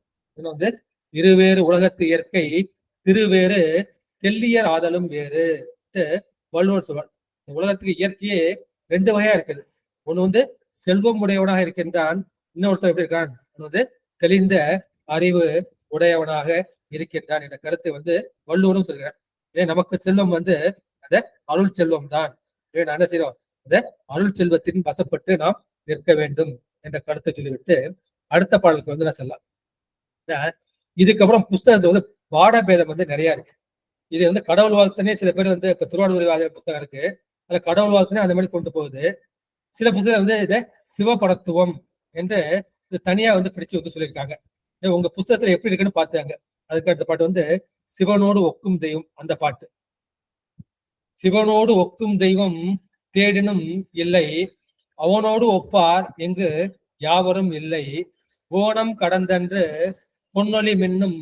இருவேறு உலகத்து இயற்கை திருவேறு தெல்லியர் ஆதலும் வேறு வள்ளுவர் சொல்வார். இந்த உலகத்துக்கு இயற்கையே 2 வகையா இருக்குது. ஒண்ணு செல்வம் உடையவனாக இருக்கின்றான், இன்னொருத்தர் எப்படி இருக்கான், தெளிந்த அறிவு உடையவனாக இருக்கின்றான் என்ற கருத்தை வள்ளுவரும் சொல்கிறார். ஏன் நமக்கு செல்வம் அந்த அருள் செல்வம் தான். ஏன் என்ன செய்யறோம், அந்த அருள் செல்வத்தின் வசப்பட்டு நாம் நிற்க வேண்டும் என்ற கருத்தை சொல்லிவிட்டு அடுத்த பாடலுக்கு நான் சொல்லலாம். இதுக்கப்புறம் புஸ்தகத்துல பாடபேதம் நிறைய இருக்கு. இது கடவுள் வாழ்த்தனே சில பேர் இப்ப திருவாரூர் புத்தகம் இருக்கு, அதுல கடவுள் வாழ்த்தனே அந்த மாதிரி கொண்டு போகுது. சில புத்தகம் இதை சிவபடத்துவம் என்று தனியா பிரிச்சு சொல்லியிருக்காங்க. உங்க புஸ்தகத்துல எப்படி இருக்குன்னு பார்த்தாங்க. அதுக்கு அடுத்த பாட்டு சிவனோடு ஒக்கும் தெய்வம். அந்த பாட்டு, சிவனோடு ஒக்கும் தெய்வம் தேடினும் இல்லை, அவனோடு ஒப்பார் எங்கு யாவரும் இல்லை. கோணம் கடந்தன்று பொன்னொளி மின்னும்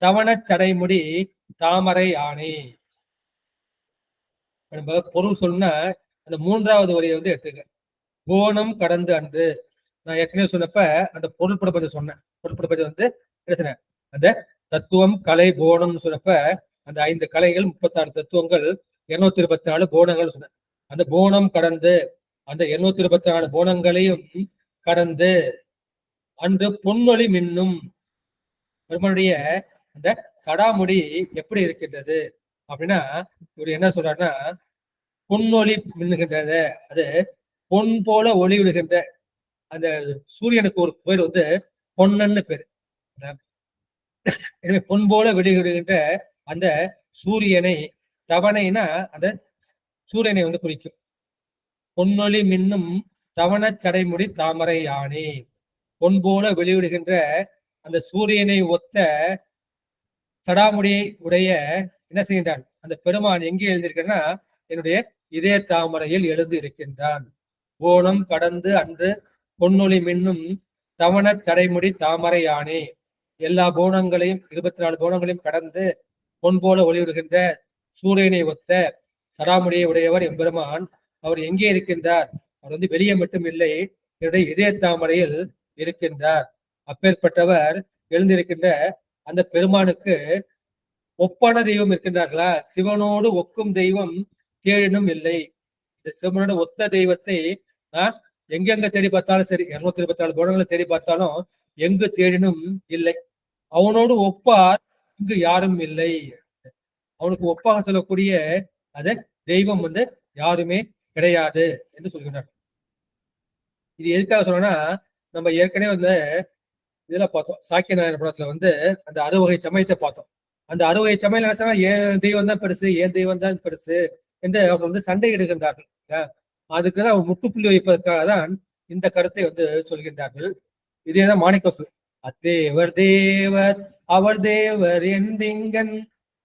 தவணச் சடைமுடி தாமரை ஆணை. நம்ம பொருள் சொன்னா அந்த 3வது வரியை வந்து எடுத்துக்க. கோணம் கடந்து அன்று. நான் ஏற்கனவே சொன்னப்ப அந்த பொருள் படப்பதை சொன்னேன். பொருள் படப்பதை வந்து என்ன சொன்னேன், அந்த தத்துவம் கலை போனம்னு சொன்னப்ப அந்த 5 கலைகள் 36 தத்துவங்கள் 224 போனங்கள் சொன்னேன். அந்த போனம் கடந்து அந்த 224 போனங்களையும் கடந்து அன்று பொன்னொளி மின்னும் பெருமானுடைய அந்த சடாமுடி எப்படி இருக்கின்றது அப்படின்னா, இவர் என்ன சொல்றாருன்னா, பொன்னொளி மின்னுகின்றது. அது பொன் போல ஒளி விடுகின்ற அந்த சூரியனுக்கு ஒரு பேர் வந்து பொன்னன்னு பேரு. எனவே பொன் போல வெளியிடுகின்ற அந்த சூரியனை, தவணைனா அந்த சூரியனை வந்து குறிக்கும். பொன்னொளி மின்னும் தவண சடைமுடி தாமரை யானை. பொன் போல வெளியிடுகின்ற அந்த சூரியனை ஒத்த சடாமுடியை உடைய என்ன செய்கின்றான் அந்த பெருமான் எங்கே எழுந்திருக்கிறன்னா, என்னுடைய இதய தாமரையில் எழுந்து இருக்கின்றான். கோணம் கடந்து அன்று பொன்னொளி மின்னும் தவண சடைமுடி தாமரை யானை. எல்லா போனங்களையும் 24 போனங்களையும் கடந்து பொன் போல ஒளிவிடுகின்ற சூரியனை ஒத்த சடாமுடியை உடையவர் எம்பெருமான். அவர் எங்கே இருக்கின்றார்? அவர் வந்து வெளியே மட்டும் இல்லை, என்னுடைய இதய தாமரையில் இருக்கின்றார். அப்பேற்பட்டவர் எழுந்திருக்கின்ற அந்த பெருமானுக்கு ஒப்பான தெய்வம் இருக்கின்றார்களா? சிவனோடு ஒக்கும் தெய்வம் தேடினும் இல்லை. இந்த சிவனோட ஒத்த தெய்வத்தை நான் எங்கெங்க தேடி பார்த்தாலும் சரி, 224 குணங்களை தேடி பார்த்தாலும் எங்கு தேடினும் இல்லை. அவனோடு ஒப்பார் இங்கு யாரும் இல்லை. அவனுக்கு ஒப்பாக சொல்லக்கூடிய அந்த தெய்வம் வந்து யாருமே கிடையாது என்று சொல்கிறார். இது எதுக்காக சொல்லணும்னா, நம்ம ஏற்கனவே வந்து இதுல பார்த்தோம், சாக்கிய நாராயண படத்துல வந்து அந்த 6 வகை சமயத்தை பார்த்தோம். அந்த 6 வகை சமயம் என்ன சொன்னா, ஏன் தெய்வம் தான் பெருசு, ஏன் தெய்வம் தான் பெருசு என்று அவர்கள் வந்து சண்டையிடுகின்றார்கள். அதுக்கு அவர் முற்றுப்புள்ளி வைப்பதற்காக தான் இந்த கருத்தை வந்து சொல்கின்றார்கள். இதேதான் மாணிக்கம் அத்தேவர் தேவர் அவர் தேவர் என்றிங்கன்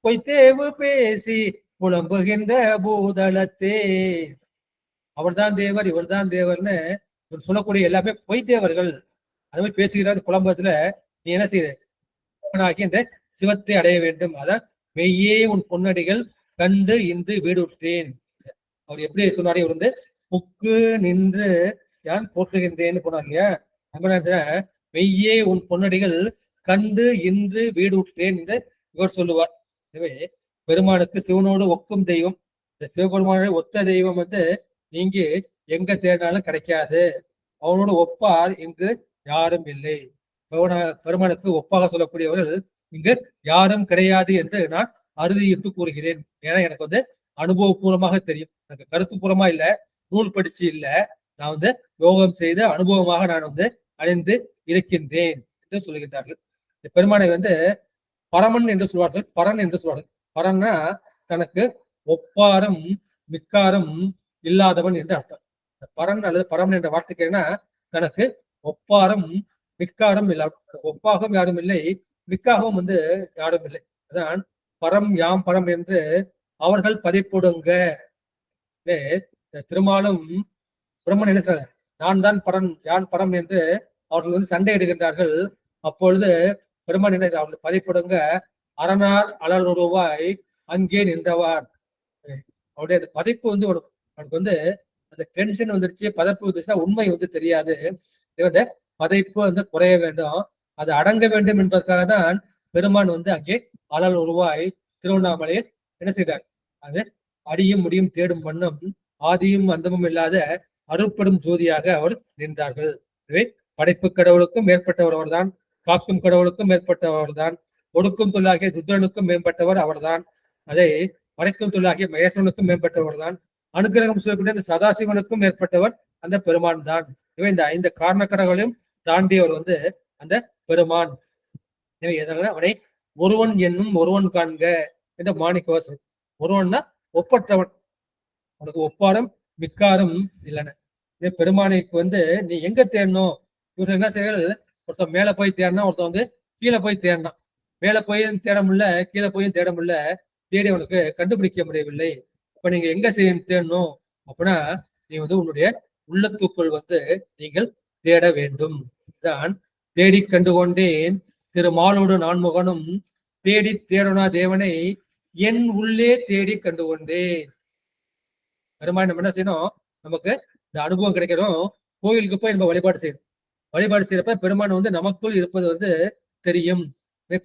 பொய்த்தேவு பேசி புலம்புகின்ற பூதளத்தே. அவர்தான் தேவர் இவர்தான் தேவர்னு சொல்லக்கூடிய எல்லாமே பொய் தேவர்கள். அது மாதிரி பேசுகிறார் புலம்பத்துல. நீ என்ன செய்ய இந்த சிவத்தை அடைய வேண்டும். அதான் மெய்யே உன் பொன்னடிகள் கண்டு இன்று வீடுற்றேன். அவர் எப்படி சொன்னாரே, இவர் வந்து புக்கு நின்று யான் போற்றுகின்றேன்னு போனார் இல்லையா? நம்ம மெய்யே உன் பொன்னடிகள் கண்டு இன்று வீடு உற்றேன் என்று இவர் சொல்லுவார். எனவே பெருமானுக்கு சிவனோடு ஒக்கும் தெய்வம், இந்த சிவபெருமானோட ஒத்த தெய்வம் வந்து நீங்க எங்க தேடினாலும் கிடைக்காது. அவனோடு ஒப்பார் இங்கு யாரும் இல்லை. பெருமானுக்கு ஒப்பாக சொல்லக்கூடியவர்கள் இங்கு யாரும் கிடையாது என்று நான் அறுதியிட்டு கூறுகிறேன். ஏன்னா எனக்கு வந்து அனுபவபூர்வமாக தெரியும். எனக்கு கருத்துப்பூர்வமா இல்ல, நூல் படிச்சு இல்ல, நான் வந்து யோகம் செய்து அனுபவமாக நான் வந்து அடைந்து இருக்கின்றேன் என்று சொல்லுகின்றார்கள். பெருமானை வந்து பரமன் என்று சொல்வார்கள், பரன் என்று சொல்வார்கள். பரன்னா தனக்கு ஒப்பாரும் மிக்காரும் இல்லாதவன் என்று அர்த்தம். பரன் அல்லது பரமன் என்ற வார்த்தைக்கு என்ன, தனக்கு ஒப்பாரும் மிக்காரும் இல்லாத, ஒப்பாகவும் யாரும் இல்லை, மிக்காகவும் வந்து யாரும் இல்லை. அதான் பரம் யாம் பரம் என்று அவர்கள் பதிப்புடுங்க. திருமாலும் பிரம்மன் என்ன சொல்ற, நான் தான் பரன் யான் பரம் என்று அவர்கள் வந்து சண்டையிடுகின்றார்கள். அப்பொழுது பெருமான் என்ன அவர்கள் பதிப்புடுங்க, அரணார் அலல் உருவாய் அங்கே நின்றவார். அவருடைய அந்த பதிப்பு வந்து அவனுக்கு வந்து அந்த டென்ஷன் வந்துருச்சு, பதப்பு வந்துச்சுன்னா உண்மை வந்து தெரியாது. இந்த பதைப்பு வந்து குறைய வேண்டும், அது அடங்க வேண்டும் என்பதற்காக தான் பெருமான் வந்து அங்கே அலல் உருவாய் திருவண்ணாமலையில் என்ன செய்தார், அது அடியும் முடியும் தேடும் வண்ணம் ஆதியும் அந்தமும் இல்லாத அருட்படும் ஜோதியாக அவர் நின்றார்கள். எனவே படைப்பு கடவுளுக்கும் மேற்பட்டவர் அவர்தான், காக்கும் கடவுளுக்கும் மேற்பட்டவர் தான், ஒடுக்கும் தொழிலாகிய ருத்ரனுக்கும் மேம்பட்டவர் அவர்தான், அதை மறைக்கும் தொழிலாகிய மகேஸ்வரனுக்கும் மேம்பட்டவர் தான், அனுகிரகம் செய்யக்கூடிய அந்த சதாசிவனுக்கும் மேற்பட்டவர் அந்த பெருமான் தான். இவை இந்த 5 காரண கடவுளையும் தாண்டியவர் வந்து அந்த பெருமான். எனவே எதனால அவனை ஒருவன் என்னும் ஒருவன் காண்க என்ற மாணிக்க வாசகம். ஒருவன்னா ஒப்பற்றவன், உனக்கு ஒப்பாரும் மிக்காரும் இல்லைன்னு. பெருமானைக்கு வந்து நீ எங்க தேடணும்? இவர்கள் என்ன செய்யறது, ஒருத்தன் மேல போய் தேடினா, ஒருத்தன் வந்து கீழே போய் தேடினான். மேல போய் தேட முடியல, கீழே போய் தேட முடியல, தேடி அவனுக்கு கண்டுபிடிக்க முடியவில்லை. இப்ப நீங்க எங்க செய்ய தேடணும் அப்படின்னா, நீ வந்து உன்னுடைய உள்ளத்துக்குள் வந்து நீங்கள் தேட வேண்டும். தான் தேடி கண்டு கொண்டேன் திருமாலோடு நான்முகனும் தேடி தேடனா தேவனை என் உள்ளே தேடி கண்டு கொண்டேன். பெருமாள் நம்ம என்ன செய்யணும், நமக்கு இந்த அனுபவம் கிடைக்கிறோம். கோயிலுக்கு போய் நம்ம வழிபாடு செய்யணும். வழிபாடு செய்யறப்ப பெருமான் வந்து நமக்குள் இருப்பது வந்து தெரியும்.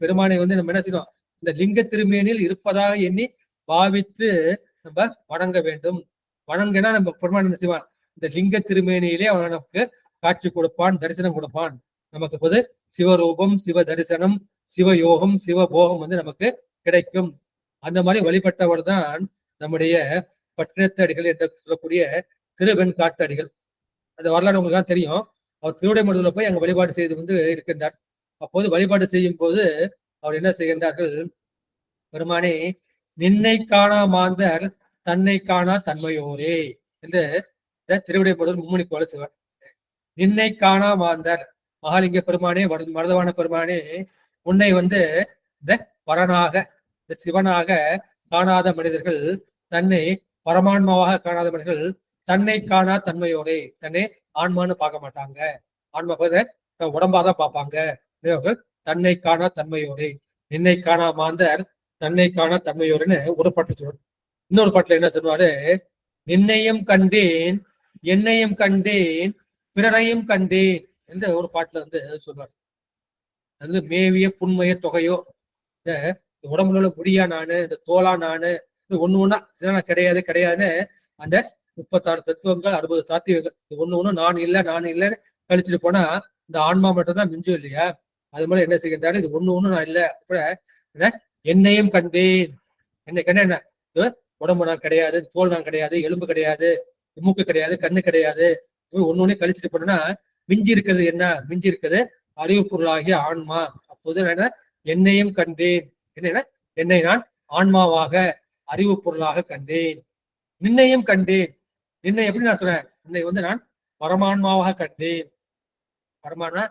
பெருமானை வந்து நம்ம என்ன செய்யணும், இந்த லிங்க திருமேனில் இருப்பதாக எண்ணி பாவித்து நம்ம வணங்க வேண்டும். வணங்கினா நம்ம பெருமான் என்ன செய்வான், இந்த லிங்க திருமேனியிலே அவன் நமக்கு காட்சி கொடுப்பான், தரிசனம் கொடுப்பான். நமக்கு போது சிவரூபம், சிவ தரிசனம், சிவயோகம், சிவபோகம் வந்து நமக்கு கிடைக்கும். அந்த மாதிரி வழிபட்டவர் தான் நம்முடைய பட்டினத்தடிகள் என்று சொல்லக்கூடிய திருவெண்காட்டடிகள். அந்த வரலாறு உங்களுக்கு தெரியும். அவர் திருவிடைமருதூர்ல போய் அங்க வழிபாடு செய்து வந்து இருக்கின்றார். அப்போது வழிபாடு செய்யும் போது அவர் என்ன செய்கின்றார்கள், பெருமானே நின்னை காணா மாந்தர் தன்னை காணா தன்மையோரே என்று திருவிடைமருதூர் மும்முனி கோல செய்வார். நின்னை காணா மாந்தர், மகாலிங்க பெருமானே, மருதவான பெருமானே, உன்னை வந்து இந்த பரனாக, இந்த சிவனாக காணாத மனிதர்கள், தன்னை பரமான்மாவாக காணாத மனிதர்கள் தன்னை காணா தன்மையோரே, தன்னை ஆன்மான்னு பார்க்க மாட்டாங்க, ஆன்மா உடம்பாதான் பார்ப்பாங்க. தன்னை காணா தன்மையோரே, நின்னை காணா மாந்தர் தன்னை காணா தன்மையோருன்னு ஒரு பாட்டு சொல்லுவார். இன்னொரு பாட்டுல என்ன சொல்லுவாரு, நின்னையும் கண்டேன் என்னையும் கண்டேன் பிறரையும் கண்டேன் என்று ஒரு பாட்டுல வந்து சொல்லுவார். அது மேவிய புண்மைய தொகையோ, இந்த உடம்புல உள்ள முடியா நானு, இந்த தோலா நானு, ஒண்ணு ஒண்ணா இதெல்லாம் கிடையாது கிடையாதுன்னு அந்த 36 தத்துவங்கள் 60 தாத்தியங்கள் ஒண்ணு ஒண்ணு நான் இல்லைன்னு கழிச்சுட்டு போனா இந்த ஆன்மா மட்டும் தான் மிஞ்சும் இல்லையா? அது மாதிரி என்ன செய்கின்றாரு, இது ஒண்ணு ஒண்ணு நான் இல்லை அப்ப என்னையும் கண்டேன். என்னை கண்ட என்ன, உடம்பு நான் கிடையாது, தோல் நான் கிடையாது, எலும்பு கிடையாது, மூக்கு கிடையாது, கண்ணு கிடையாது, ஒண்ணு ஒண்ணு கழிச்சுட்டு போனா மிஞ்சி இருக்கிறது என்ன, மிஞ்சி இருக்கிறது அறிவு பொருளாகிய ஆன்மா. அப்போது என்னையும் கண்டேன், என்ன என்னை நான் ஆன்மாவாக அறிவு பொருளாக கண்டேன். நின்னையும் கண்டேன், நின்னை எப்படி நான் சொல்றேன், நின்னை வந்து நான் பரமான்மாவாக கண்டேன். பரமானா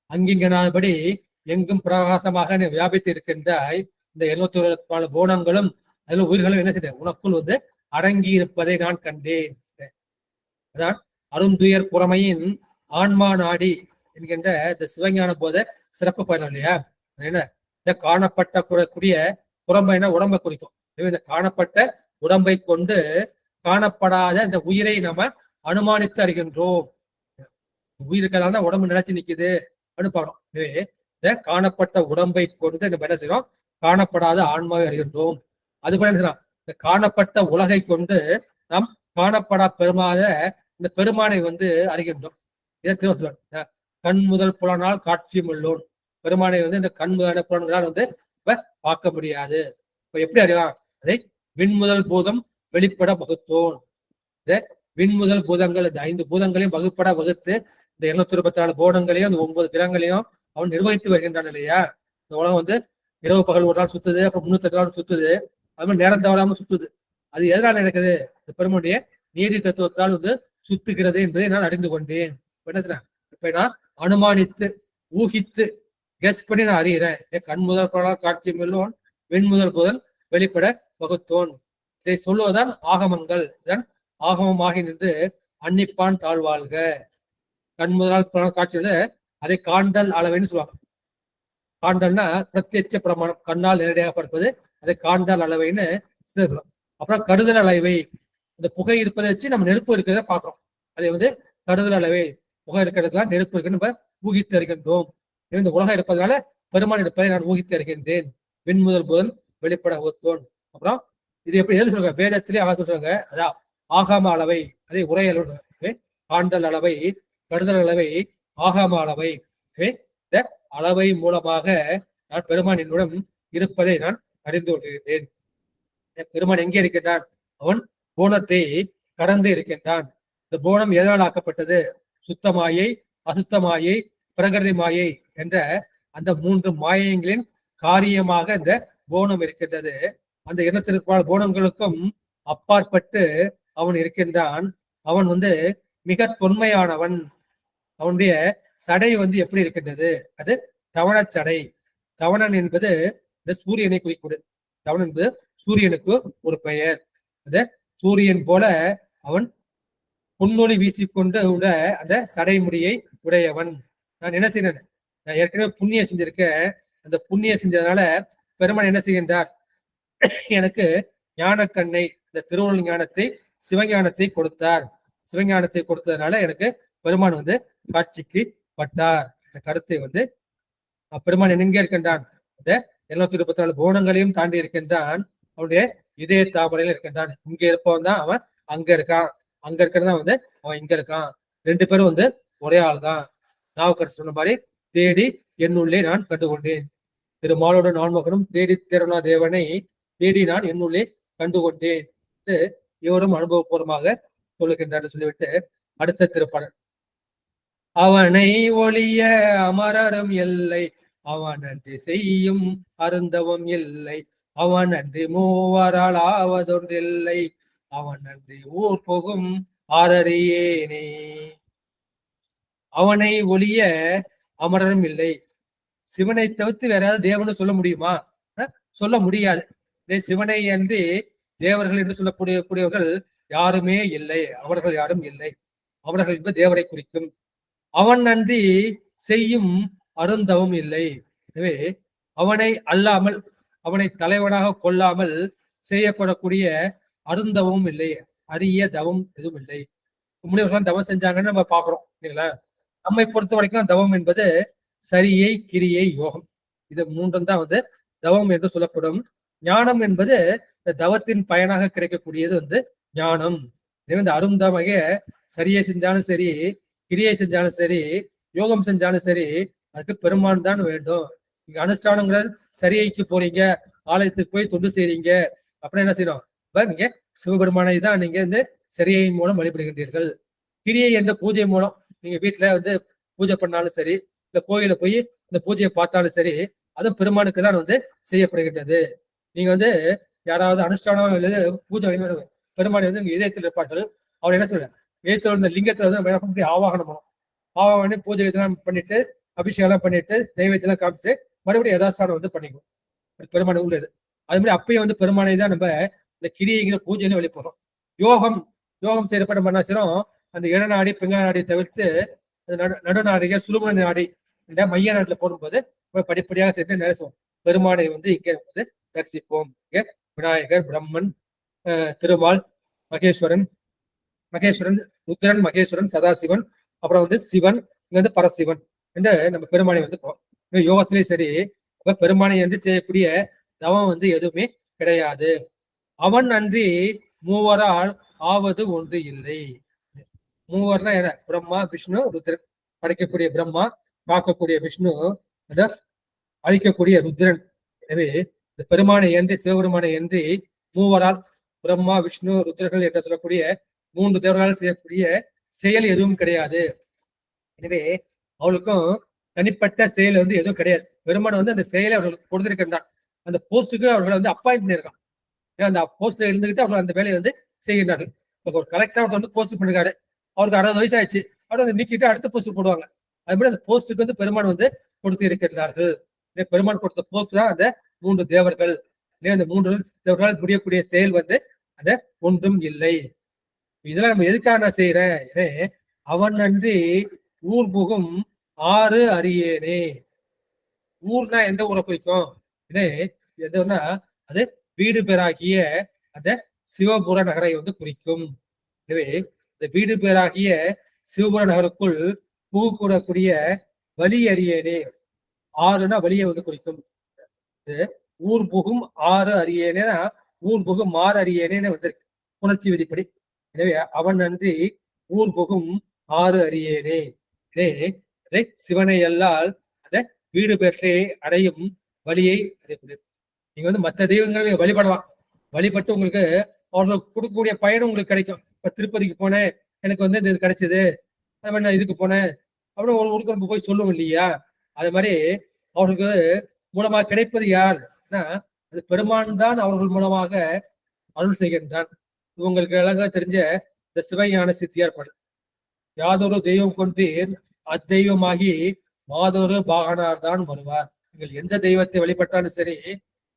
அங்கிங்கனாதபடி எங்கும் பிரகாசமாக வியாபித்து இருக்கின்றாய். இந்த 704 கோணங்களும் அதுல உயிர்களும் என்ன செய்த உனக்குள் வந்து அடங்கி இருப்பதை நான் கண்டேன். அதான் அருந்துயர் புறமையின் ஆன்மா நாடி என்கின்ற இந்த சிவஞான போத சிறப்பு பயணம் இல்லையா? என்ன, இந்த காணப்பட்ட கூடிய புறம்பைனா உடம்பை குறிக்கும். இந்த காணப்பட்ட உடம்பை கொண்டு காணப்படாத இந்த உயிரை நம்ம அனுமானித்து அறிகின்றோம். உயிருக்கெல்லாம் தான் உடம்பு நினைச்சு நிக்குது அப்படின்னு பாக்குறோம். எனவே இந்த காணப்பட்ட உடம்பை கொண்டு நம்ம என்ன செய்யறோம், காணப்படாத ஆன்மாவை அறிகின்றோம். அது போல என்ன செய்யறோம், இந்த காணப்பட்ட உலகை கொண்டு நாம் காணப்படா பெருமாத இந்த பெருமானை வந்து அறிகின்றோம். இதை திரும்ப சொல்லுவாங்க, கண் முதல் புலனால் காட்சியும் உள்ளோன். பெருமானை வந்து இந்த கண் முதலான புலன்களால் வந்து இப்ப பார்க்க முடியாது. இப்ப எப்படி அறியலாம், அதை விண்முதல் பூதம் வெளிப்பட வகுத்தோன். இந்த விண்முதல் பூதங்கள், இந்த 5 பூதங்களையும் வகுப்பட வகுத்து இந்த 224 போனங்களையும் அந்த 9 கிரகங்களையும் அவன் நிர்வகித்து வருகின்றான் இல்லையா? இந்த உலகம் வந்து இரவு பகல் ஒரு நாள் சுத்துது, அப்புறம் 308 நாள் சுத்துது, அது மாதிரி நேரம் தவறாம சுத்துது. அது எதனால நடக்குது, இந்த பெருமானுடைய நீதி தத்துவத்தால் வந்து சுத்துகிறது என்பதை நான் அறிந்து கொண்டேன். இப்ப நான் அனுமானித்து ஊகித்து கெஸ் பண்ணி நான் அறிகிறேன். கண் முதல் புலனால் காட்சி மெல்லோன் வெண்முதல் புதல் வெளிப்பட வகுத்தோன். இதை சொல்லுவதுதான் ஆகமங்கள். இதன் ஆகமமாகி நின்று அன்னிப்பான் தாழ்வாழ்க. கண் முதலால் புலனால் காட்சியோட அதை காண்டல் அளவைன்னு சொல்லுவாங்க. காண்டல்னா பிரத்யட்ச பிரமாணம், கண்ணால் நேரடியாக பார்ப்பது, அதை காண்டல் அளவைன்னு சொல்லுவோம். அப்புறம் கருதல் அளவை, இந்த புகை இருப்பதை வச்சு நம்ம நெருப்பு இருக்கிறத பாக்குறோம். அதை வந்து கருதல் அளவை, புகை இருக்கிறதுல நெருப்பு இருக்குன்னு நம்ம ஊகித்து அறிகின்றோம். இந்த உலகம் இருப்பதனால பெருமான் இருப்பதை நான் ஊகித்து அறிகின்றேன். விண்முதல் புதல் வெளிப்பட வகுத்தோன். அப்புறம் இது எப்படி எது சொல்றாங்க, வேதத்திலே ஆக சொல்றாங்க, அதான் ஆகாம அளவை, அதை உரையல் காண்டல் அளவை, கருதல் அளவை, ஆகாம அளவை. இந்த அளவை மூலமாக நான் பெருமான் என்னுடன் இருப்பதை நான் அறிந்து கொள்கிறேன். பெருமான் எங்கே இருக்கின்றான், அவன் போனத்தை கடந்து இருக்கின்றான். இந்த போனம் எதனால் ஆக்கப்பட்டது, சுத்தமாயை, அசுத்தமாயை, பிரகிருதி மாயை என்ற அந்த 3 மாயங்களின் காரியமாக இந்த போனம் இருக்கின்றது. அந்த 204 போனங்களுக்கும் அப்பாற்பட்டு அவன் இருக்கின்றான். அவன் வந்து மிக தொன்மையானவன். அவனுடைய சடை வந்து எப்படி இருக்கின்றது, அது தவணச்சடை. தவணன் என்பது இந்த சூரியனை குறிக்கிறது. தவணன் என்பது சூரியனுக்கு ஒரு பெயர். அது சூரியன் போல அவன் பொன்னொழி வீசிக்கொண்டு உள்ள அந்த சடைமுடியை உடையவன். நான் என்ன செய்யறேன்? நான் ஏற்கனவே புண்ணியம் செஞ்சிருக்கேன். அந்த புண்ணியம் செஞ்சதுனால பெருமான் என்ன செய்கின்றார்? எனக்கு ஞானக்கண்ணை, இந்த திருவள்ளுவர் ஞானத்தை, சிவஞானத்தை கொடுத்தார். சிவஞானத்தை கொடுத்ததுனால எனக்கு பெருமான் வந்து காட்சிக்கு பட்டார். இந்த கருத்தை வந்து பெருமான் எங்க இருக்கின்றான்? இந்த 724 கோணங்களையும் தாண்டி இருக்கின்றான். அவனுடைய இதய தாமரையில இருக்கின்றான். இங்க இருப்பவன் தான் அவன் அங்க இருக்கான், அங்க இருக்கிறதா வந்து அவன் இங்க இருக்கான். 2 பேரும் வந்து ஒரே ஆள் தான். நாவுக்கரசர் சொன்ன மாதிரி தேடி என்னுள்ளே நான் கண்டுகொண்டேன். திருமாலோட நான்மகனும் தேடி திறனா தேவனை தேடி நான் என்னுள்ளே கண்டுகொண்டேன். இவரும் அனுபவபூர்வமாக சொல்லுகின்றார் சொல்லிவிட்டு அடுத்த திருப்பாடல். அவனை ஒளிய அமரரும் இல்லை, அவன் அன்றி செய்யும் அருந்தவம் இல்லை, அவன் அன்றி மூவரால் ஆவதொன்றில்லை, அவன் அன்றி ஊர் புகும் ஆரறியேனே. அவனை ஒளிய அமரரும் இல்லை. சிவனை தவிர்த்து வேற ஏதாவது தேவன்னு சொல்ல முடியுமா? சொல்ல முடியாது. சிவனை அன்றி தேவர்கள் என்று சொல்லக்கூடியவர்கள் யாருமே இல்லை. அவர்கள் யாரும் இல்லை. அவர்கள் என்பது தேவரை குறிக்கும். அவன் அன்றி செய்யும் அருந்தவம் இல்லை. எனவே அவனை அல்லாமல், அவனை தலைவனாக கொள்ளாமல் செய்யப்படக்கூடிய அருந்தவமும் இல்லை, அரிய தவம் எதுவும் இல்லை. முனிவர்கள் தவம் செஞ்சாங்கன்னு நம்ம பாக்குறோம் இல்லைங்களா? நம்மை பொறுத்த வரைக்கும் தவம் என்பது சரியை, கிரியை, யோகம், இது மூன்றும் தான் வந்து தவம் என்று சொல்லப்படும். ஞானம் என்பது இந்த தவத்தின் பயனாக கிடைக்கக்கூடியது வந்து ஞானம். எனவே இந்த அருந்தவக சரியை செஞ்சாலும் சரி, கிரியை செஞ்சாலும் சரி, யோகம் செஞ்சாலும் சரி, அதுக்கு பெருமான் தான் வேண்டும். நீங்க அனுஷ்டானங்கிறது சரியைக்கு போறீங்க, ஆலயத்துக்கு போய் தொண்டு செய்றீங்க அப்படின்னா என்ன செய்யணும்? நீங்க சிவபெருமானை தான் நீங்க வந்து சரியின் மூலம் வழிபடுகின்றீர்கள். கிரியை என்ற பூஜை மூலம் நீங்க வீட்டுல வந்து பூஜை பண்ணாலும் சரி, இல்ல கோயில போய் இந்த பூஜையை பார்த்தாலும் சரி, அதுவும் பெருமானுக்கு தான் வந்து செய்யப்படுகின்றது. நீங்க வந்து யாராவது அனுஷ்டானம் அல்லது பூஜை பெருமானை வந்து இங்க இதயத்தில் இருப்பார்கள். அவர் என்ன சொல்ற? இதயத்தில் இருந்த லிங்கத்துல வந்து ஆவாகனம் பண்ணும். ஆவாகனம் பூஜை இதெல்லாம் பண்ணிட்டு, அபிஷேகம் எல்லாம் பண்ணிட்டு, தெய்வத்தெல்லாம் காமிச்சு மறுபடியும் யதாஸ்தானம் வந்து பண்ணிக்கும் பெருமானை உள்ளது. அது மாதிரி அப்பயும் வந்து பெருமானை தான் நம்ம இந்த கிரியைங்கிற பூஜையில வெளிப்படுறோம். யோகம் செய்யறப்ப நம்ம என்ன செய்யறோம்? அந்த இளநாடி பிங்கள நாடியை தவிர்த்து நடுநாடிக சுழுமுனை நாடி இந்த மைய நாட்டுல போடும்போது படிப்படியாக சென்று நேசுவோம். பெருமானை வந்து இங்க வந்து தரிசிப்போம். இங்க விநாயகர், பிரம்மன், திருமால், மகேஸ்வரன், ருத்ரன், மகேஸ்வரன், சதாசிவன், அப்புறம் வந்து சிவன், இங்க வந்து பரசிவன் என்று நம்ம பெருமானை வந்து யோகத்திலே சரி, பெருமானை என்று செய்யக்கூடிய தவம் வந்து எதுவுமே கிடையாது. அவன் அன்றி மூவரால் ஆவது ஒன்று இல்லை. மூவர்னா என்ன? பிரம்மா, விஷ்ணு, ருத்ரன். படைக்கக்கூடிய பிரம்மா, காக்கக்கூடிய விஷ்ணு, அழிக்கக்கூடிய ருத்ரன். எனவே இந்த பெருமானை என்று, சிவபெருமானை என்று மூவரால், பிரம்மா, விஷ்ணு, ருத்ரர்கள் என்று சொல்லக்கூடிய 3 தேவர்களால் செய்யக்கூடிய செயல் எதுவும் கிடையாது. எனவே அவளுக்கும் தனிப்பட்ட செயல் வந்து எதுவும் கிடையாது. பெருமான் வந்து அந்த செயலை அவர்களுக்கு கொடுத்திருக்கின்றான். அந்த போஸ்டுக்கு அவர்களை வந்து அப்பாயிண்ட் பண்ணியிருக்கான். அந்த போஸ்ட்ல இருந்துகிட்டு அவர்கள் அந்த வேலையை வந்து செய்கின்றார்கள். இப்போ ஒரு கலெக்டர் வந்து போஸ்ட் பண்ணிருக்காரு, அவருக்கு 60 வயசு ஆயிடுச்சு, அவர் அதை நீக்கிட்டு அடுத்த போஸ்ட் போடுவாங்க. அது மாதிரி அந்த போஸ்டுக்கு வந்து பெருமான் வந்து கொடுத்து இருக்கின்றார்கள். பெருமான் கொடுத்த போஸ்ட் தான் அந்த 3 தேவர்கள். அந்த 3 தேவர்களால் முடியக்கூடிய செயல் வந்து அந்த ஒன்றும் இல்லை. இதெல்லாம் நம்ம எதுக்காக நான் செய்யறேன்? அவன் அன்றி ஊர் புகும் ஆறு அறியேனே. ஊர்னா எந்த ஊரை குறிக்கும்? எதுனா அது வீடு பேராகிய அந்த சிவபுர நகரை வந்து குறிக்கும். எனவே இந்த வீடு பேராகிய சிவபுர நகருக்குள் புகக்கூடக்கூடிய வழி அறியேனே. ஆறுனா வழியை வந்து குறிக்கும். ஊர் புகும் ஆறு அறியேனா ஊர் புகும் ஆறு அறியேனேன்னு வந்திருக்கு புணர்ச்சி விதிப்படி. எனவே அவன் அன்றி ஊர் புகும் ஆறு அறியேனே. அதை சிவனை அல்லால் அந்த வீடு பெற்றே அடையும் வழியை அறியக்கூடிய. நீங்க வந்து மற்ற தெய்வங்களை வழிபடலாம். வழிபட்டு உங்களுக்கு அவர்களுக்கு கொடுக்கக்கூடிய பயனும் உங்களுக்கு கிடைக்கும். இப்ப திருப்பதிக்கு போனேன், எனக்கு வந்து இது கிடைச்சது, அது மாதிரி நான் இதுக்கு போனேன் அப்படின்னு ஒரு நம்ம போய் சொல்லுவோம் இல்லையா? அது மாதிரி அவர்களுக்கு மூலமாக கிடைப்பது யார்னா அது பெருமான் தான் அவர்கள் மூலமாக அருள் செய்கின்றான். உங்களுக்கு அழகாக தெரிஞ்ச இந்த சிவஞான சித்தியார் பாடல். யாதொரு தெய்வம் கொண்டீர் அத்தெய்வமாகி மாதொரு பாகனார் தான் வருவார். நீங்கள் எந்த தெய்வத்தை வழிபட்டாலும் சரி,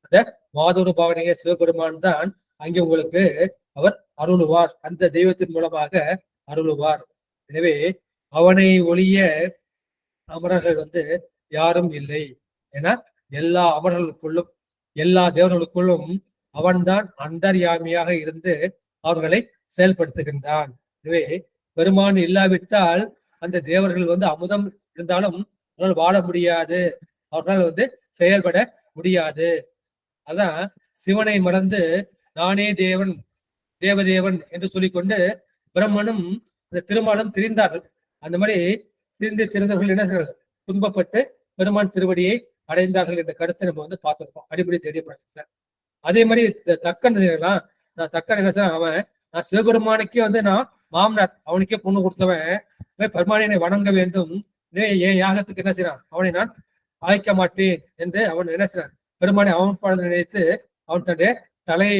அந்த மாதொரு பாகனைய சிவபெருமான் தான் அங்கே உங்களுக்கு அவர் அருளுவார். அந்த தெய்வத்தின் மூலமாக அருளுவார். எனவே அவனை ஒழிய அமரர்கள் யாரும் இல்லை. ஏன்னா எல்லா அமரர்களுக்குள்ளும் எல்லா தேவர்களுக்குள்ளும் அவன்தான் அந்தர்யாமியாக இருந்து அவர்களை செயல்படுத்துகின்றான். எனவே பெருமான் இல்லாவிட்டால் அந்த தேவர்கள் அமுதம் இருந்தாலும் அவர்களால் வாழ முடியாது, அவர்களால் செயல்பட முடியாது. அதான் சிவனை மறந்து நானே தேவன் தேவதேவன் என்று சொல்லிக்கொண்டு பிரம்மனும் அந்த திருமாலும் திரிந்தார்கள். அந்த மாதிரி திரிந்தவர்கள் என்ன செய்வார்கள்? துன்பப்பட்டு பெருமான் திருவடியை அடைந்தார்கள் என்ற கருத்தை நம்ம பார்த்திருக்கோம், அடிப்படை தெரியப்படுத்த. அதே மாதிரி தக்கன் தக்கன் என்ன செய்ய, அவன் நான் சிவபெருமானுக்கே நான் மாமனார், அவனுக்கே பொண்ணு கொடுத்தவன், பெருமானை வணங்க வேண்டும், என் யாகத்துக்கு என்ன செய்யறான், அவனை நான் அழைக்க மாட்டேன் என்று அவன் என்ன செய்யறான், பெருமானை அவன் நினைத்து அவன் தன்னுடைய தலையை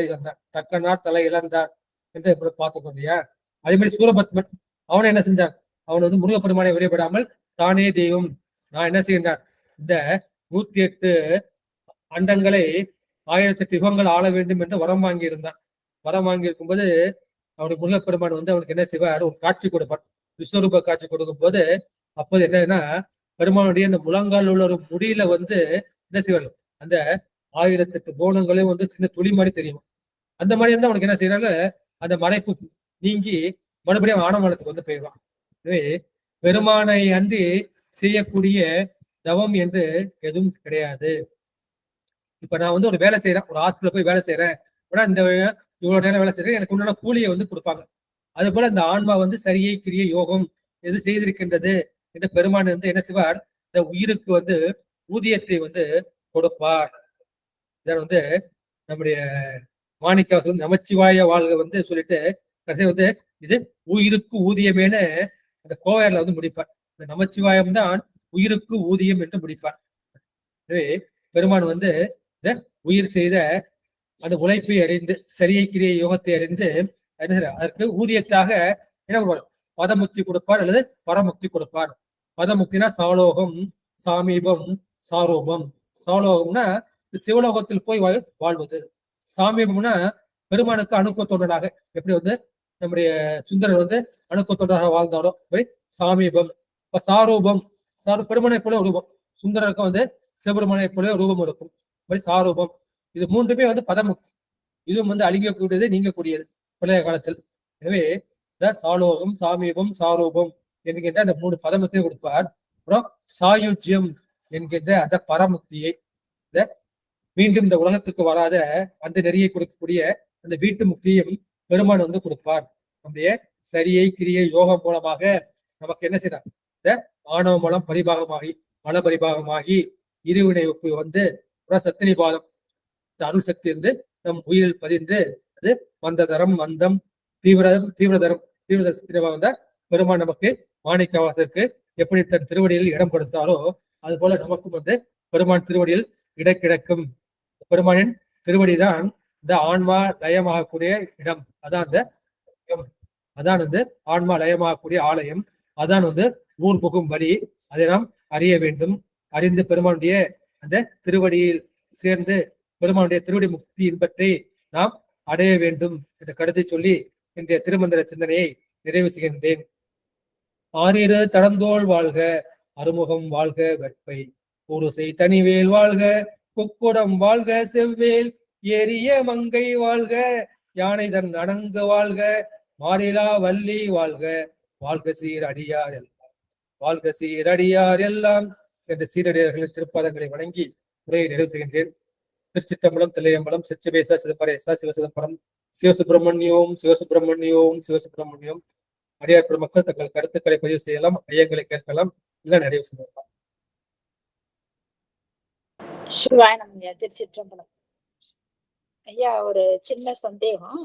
இழந்தான். தக்கனார் தலை இழந்தார் என்று பார்த்துக்கோ இல்லையா? அதே மாதிரி சூரபத்மன் அவனை என்ன செஞ்சான், அவன் முருகப்பெருமானை வெளிப்படாமல் தானே தெய்வம், நான் என்ன செய்கின்றான், இந்த 108 அண்டங்களை 1008 யுகங்கள் ஆள வேண்டும் என்று வரம் வாங்கி இருந்தான். வரம் வாங்கி இருக்கும்போது அவனுக்கு முருகப்பெருமான் அவனுக்கு என்ன செய்வார், ஒரு காட்சி கொடுப்பார், விஸ்வரூப காட்சி கொடுக்கும் போது அப்போது என்னன்னா பெருமானுடைய அந்த முழங்கால் உள்ள ஒரு முடியில என்ன செய்வார், அந்த 1008 போனங்களையும் சின்ன துளி மாதிரி தெரியும். அந்த மாதிரி அவனுக்கு என்ன செய்யறாங்க, அந்த மறைப்பு நீங்கி மறுபடியும் ஆனமலத்துக்கு போயிடுவான். எனவே பெருமானை அன்றி செய்யக்கூடிய தவம் என்று எதுவும் கிடையாது. இப்ப நான் ஒரு வேலை செய்யறேன், ஒரு ஹாஸ்பிட்டல் போய் வேலை செய்யறேன், இந்த இவ்வளவு நேரம் வேலை செய்யறேன், எனக்கு உண்டான கூலியை கொடுப்பாங்க. அது போல இந்த ஆன்மா சரியை கிரிய யோகம் எது செய்திருக்கின்றது என்று பெருமான் என்ன செய்வார், இந்த உயிருக்கு ஊதியத்தை கொடுப்பார். இதான் நம்முடைய மாணிக்கவாசகர் நமச்சிவாய வாழ்க சொல்லிட்டு கடைசி இது உயிருக்கு ஊதியமேனு அந்த கோவையார்ல முடிப்பார். இந்த நமச்சிவாயம் தான் உயிருக்கு ஊதியம் என்று முடிப்பார். எனவே பெருமான் இந்த உயிர் செய்த அந்த உழைப்பை அறிந்து சரியை கிரிய யோகத்தை அறிந்து அதற்கு ஊதியத்தாக என்ன கொடுப்பார், பதமுக்தி கொடுப்பார் அல்லது பரமுக்தி கொடுப்பார். பதமுக்தினா சாலோகம், சாமீபம், சாரூபம். சாலோகம்னா சிவலோகத்தில் போய் வாழ்வது. சாமீபம்னா பெருமானுக்கு அணுக்க தொண்டனாக, எப்படி நம்முடைய சுந்தரர் அணுக்க தொண்டராக வாழ்ந்தாரோ சாமீபம். சாரூபம், பெருமானை போல ரூபம், சுந்தரருக்கும் சிவபெருமானை போல ரூபம் இருக்கும். சாரூபம். இது மூன்றுமே பதமுக்தி. இதுவும் அழிங்கக்கூடியது, நீங்கக்கூடியது பழைய காலத்தில். எனவே சாலோகம், சாமீபம், சாரூபம் என்கின்ற அந்த 3 பதமுக்தியை கொடுப்பார். அப்புறம் சாயுஜ்யம் என்கின்ற அந்த பரமுக்தியை, மீண்டும் இந்த உலகத்துக்கு வராத அந்த நெறியை கொடுக்கக்கூடிய அந்த வீட்டு முக்தியும் பெருமான் கொடுப்பார். நம்முடைய சரியை கிரியை யோகம் மூலமாக நமக்கு என்ன செய்யறார், இந்த ஆணவ மூலம் பரிபாகமாகி மல பரிபாகமாகி இருவினை ஒப்பு சத்தினிபாதம் இந்த அருள் சக்தி நம் உயிரில் பதிந்து அது மந்ததரம், மந்தம், தீவிரதரம் சத்தினிபாகம் பெருமான் நமக்கு மாணிக்கவாசருக்கு எப்படி தன் திருவடியில் இடம் கொடுத்தாரோ அது போல நமக்கும் பெருமான் திருவடியில் கிடைக்கும். பெருமானின் திருவடிதான் இந்த ஆன்மா லயமாகக்கூடிய இடம். அதான் ஆன்மா லயமாகக்கூடிய ஆலயம். அதான் ஊர் புகும் வழி. அதை நாம் அறிய வேண்டும். அறிந்து பெருமானுடைய அந்த திருவடியில் சேர்ந்து பெருமானுடைய திருவடி முக்தி இன்பத்தை நாம் அடைய வேண்டும் என்ற கருத்தை சொல்லி இன்றைய திருமந்திர சிந்தனையை நிறைவு செய்கின்றேன். ஆறிரு தடந்தோள் வாழ்க, அறுமுகம் வாழ்க, வெற்பை ஊருசை தனிவேல் வாழ்க, குக்குடம் வாழ்க, செவ்வேல் ஏரிய மங்கை வாழ்க, யானை தன் அணங்கு வாழ்க, மாறிலா வள்ளி வாழ்க, வாழ்க சீர் அடியார் எல்லாம், வாழ்க சீர் அடியார் எல்லாம் என்ற சீரடியார்களின் திருப்பாதங்களை வணங்கி உரையை நிறைவு செய்கின்றேன். திருச்சிற்றம்பலம், தில்லையம்பலம், சிச்சபேசா, சிதம்பரேசா, சிவசிதம்பரம், சிவசுப்பிரமணியோம், சிவசுப்பிரமணியோம், சிவசுப்பிரமணியம். அடியார் பெருமக்கள் தங்கள் கருத்துக்களை பதிவு செய்யலாம், ஐயங்களை கேட்கலாம், இல்ல நிறைவு செய்யலாம். சிவாய நம்ம திருச்சிற்றம்பலம். ஐயா, ஒரு சின்ன சந்தேகம்.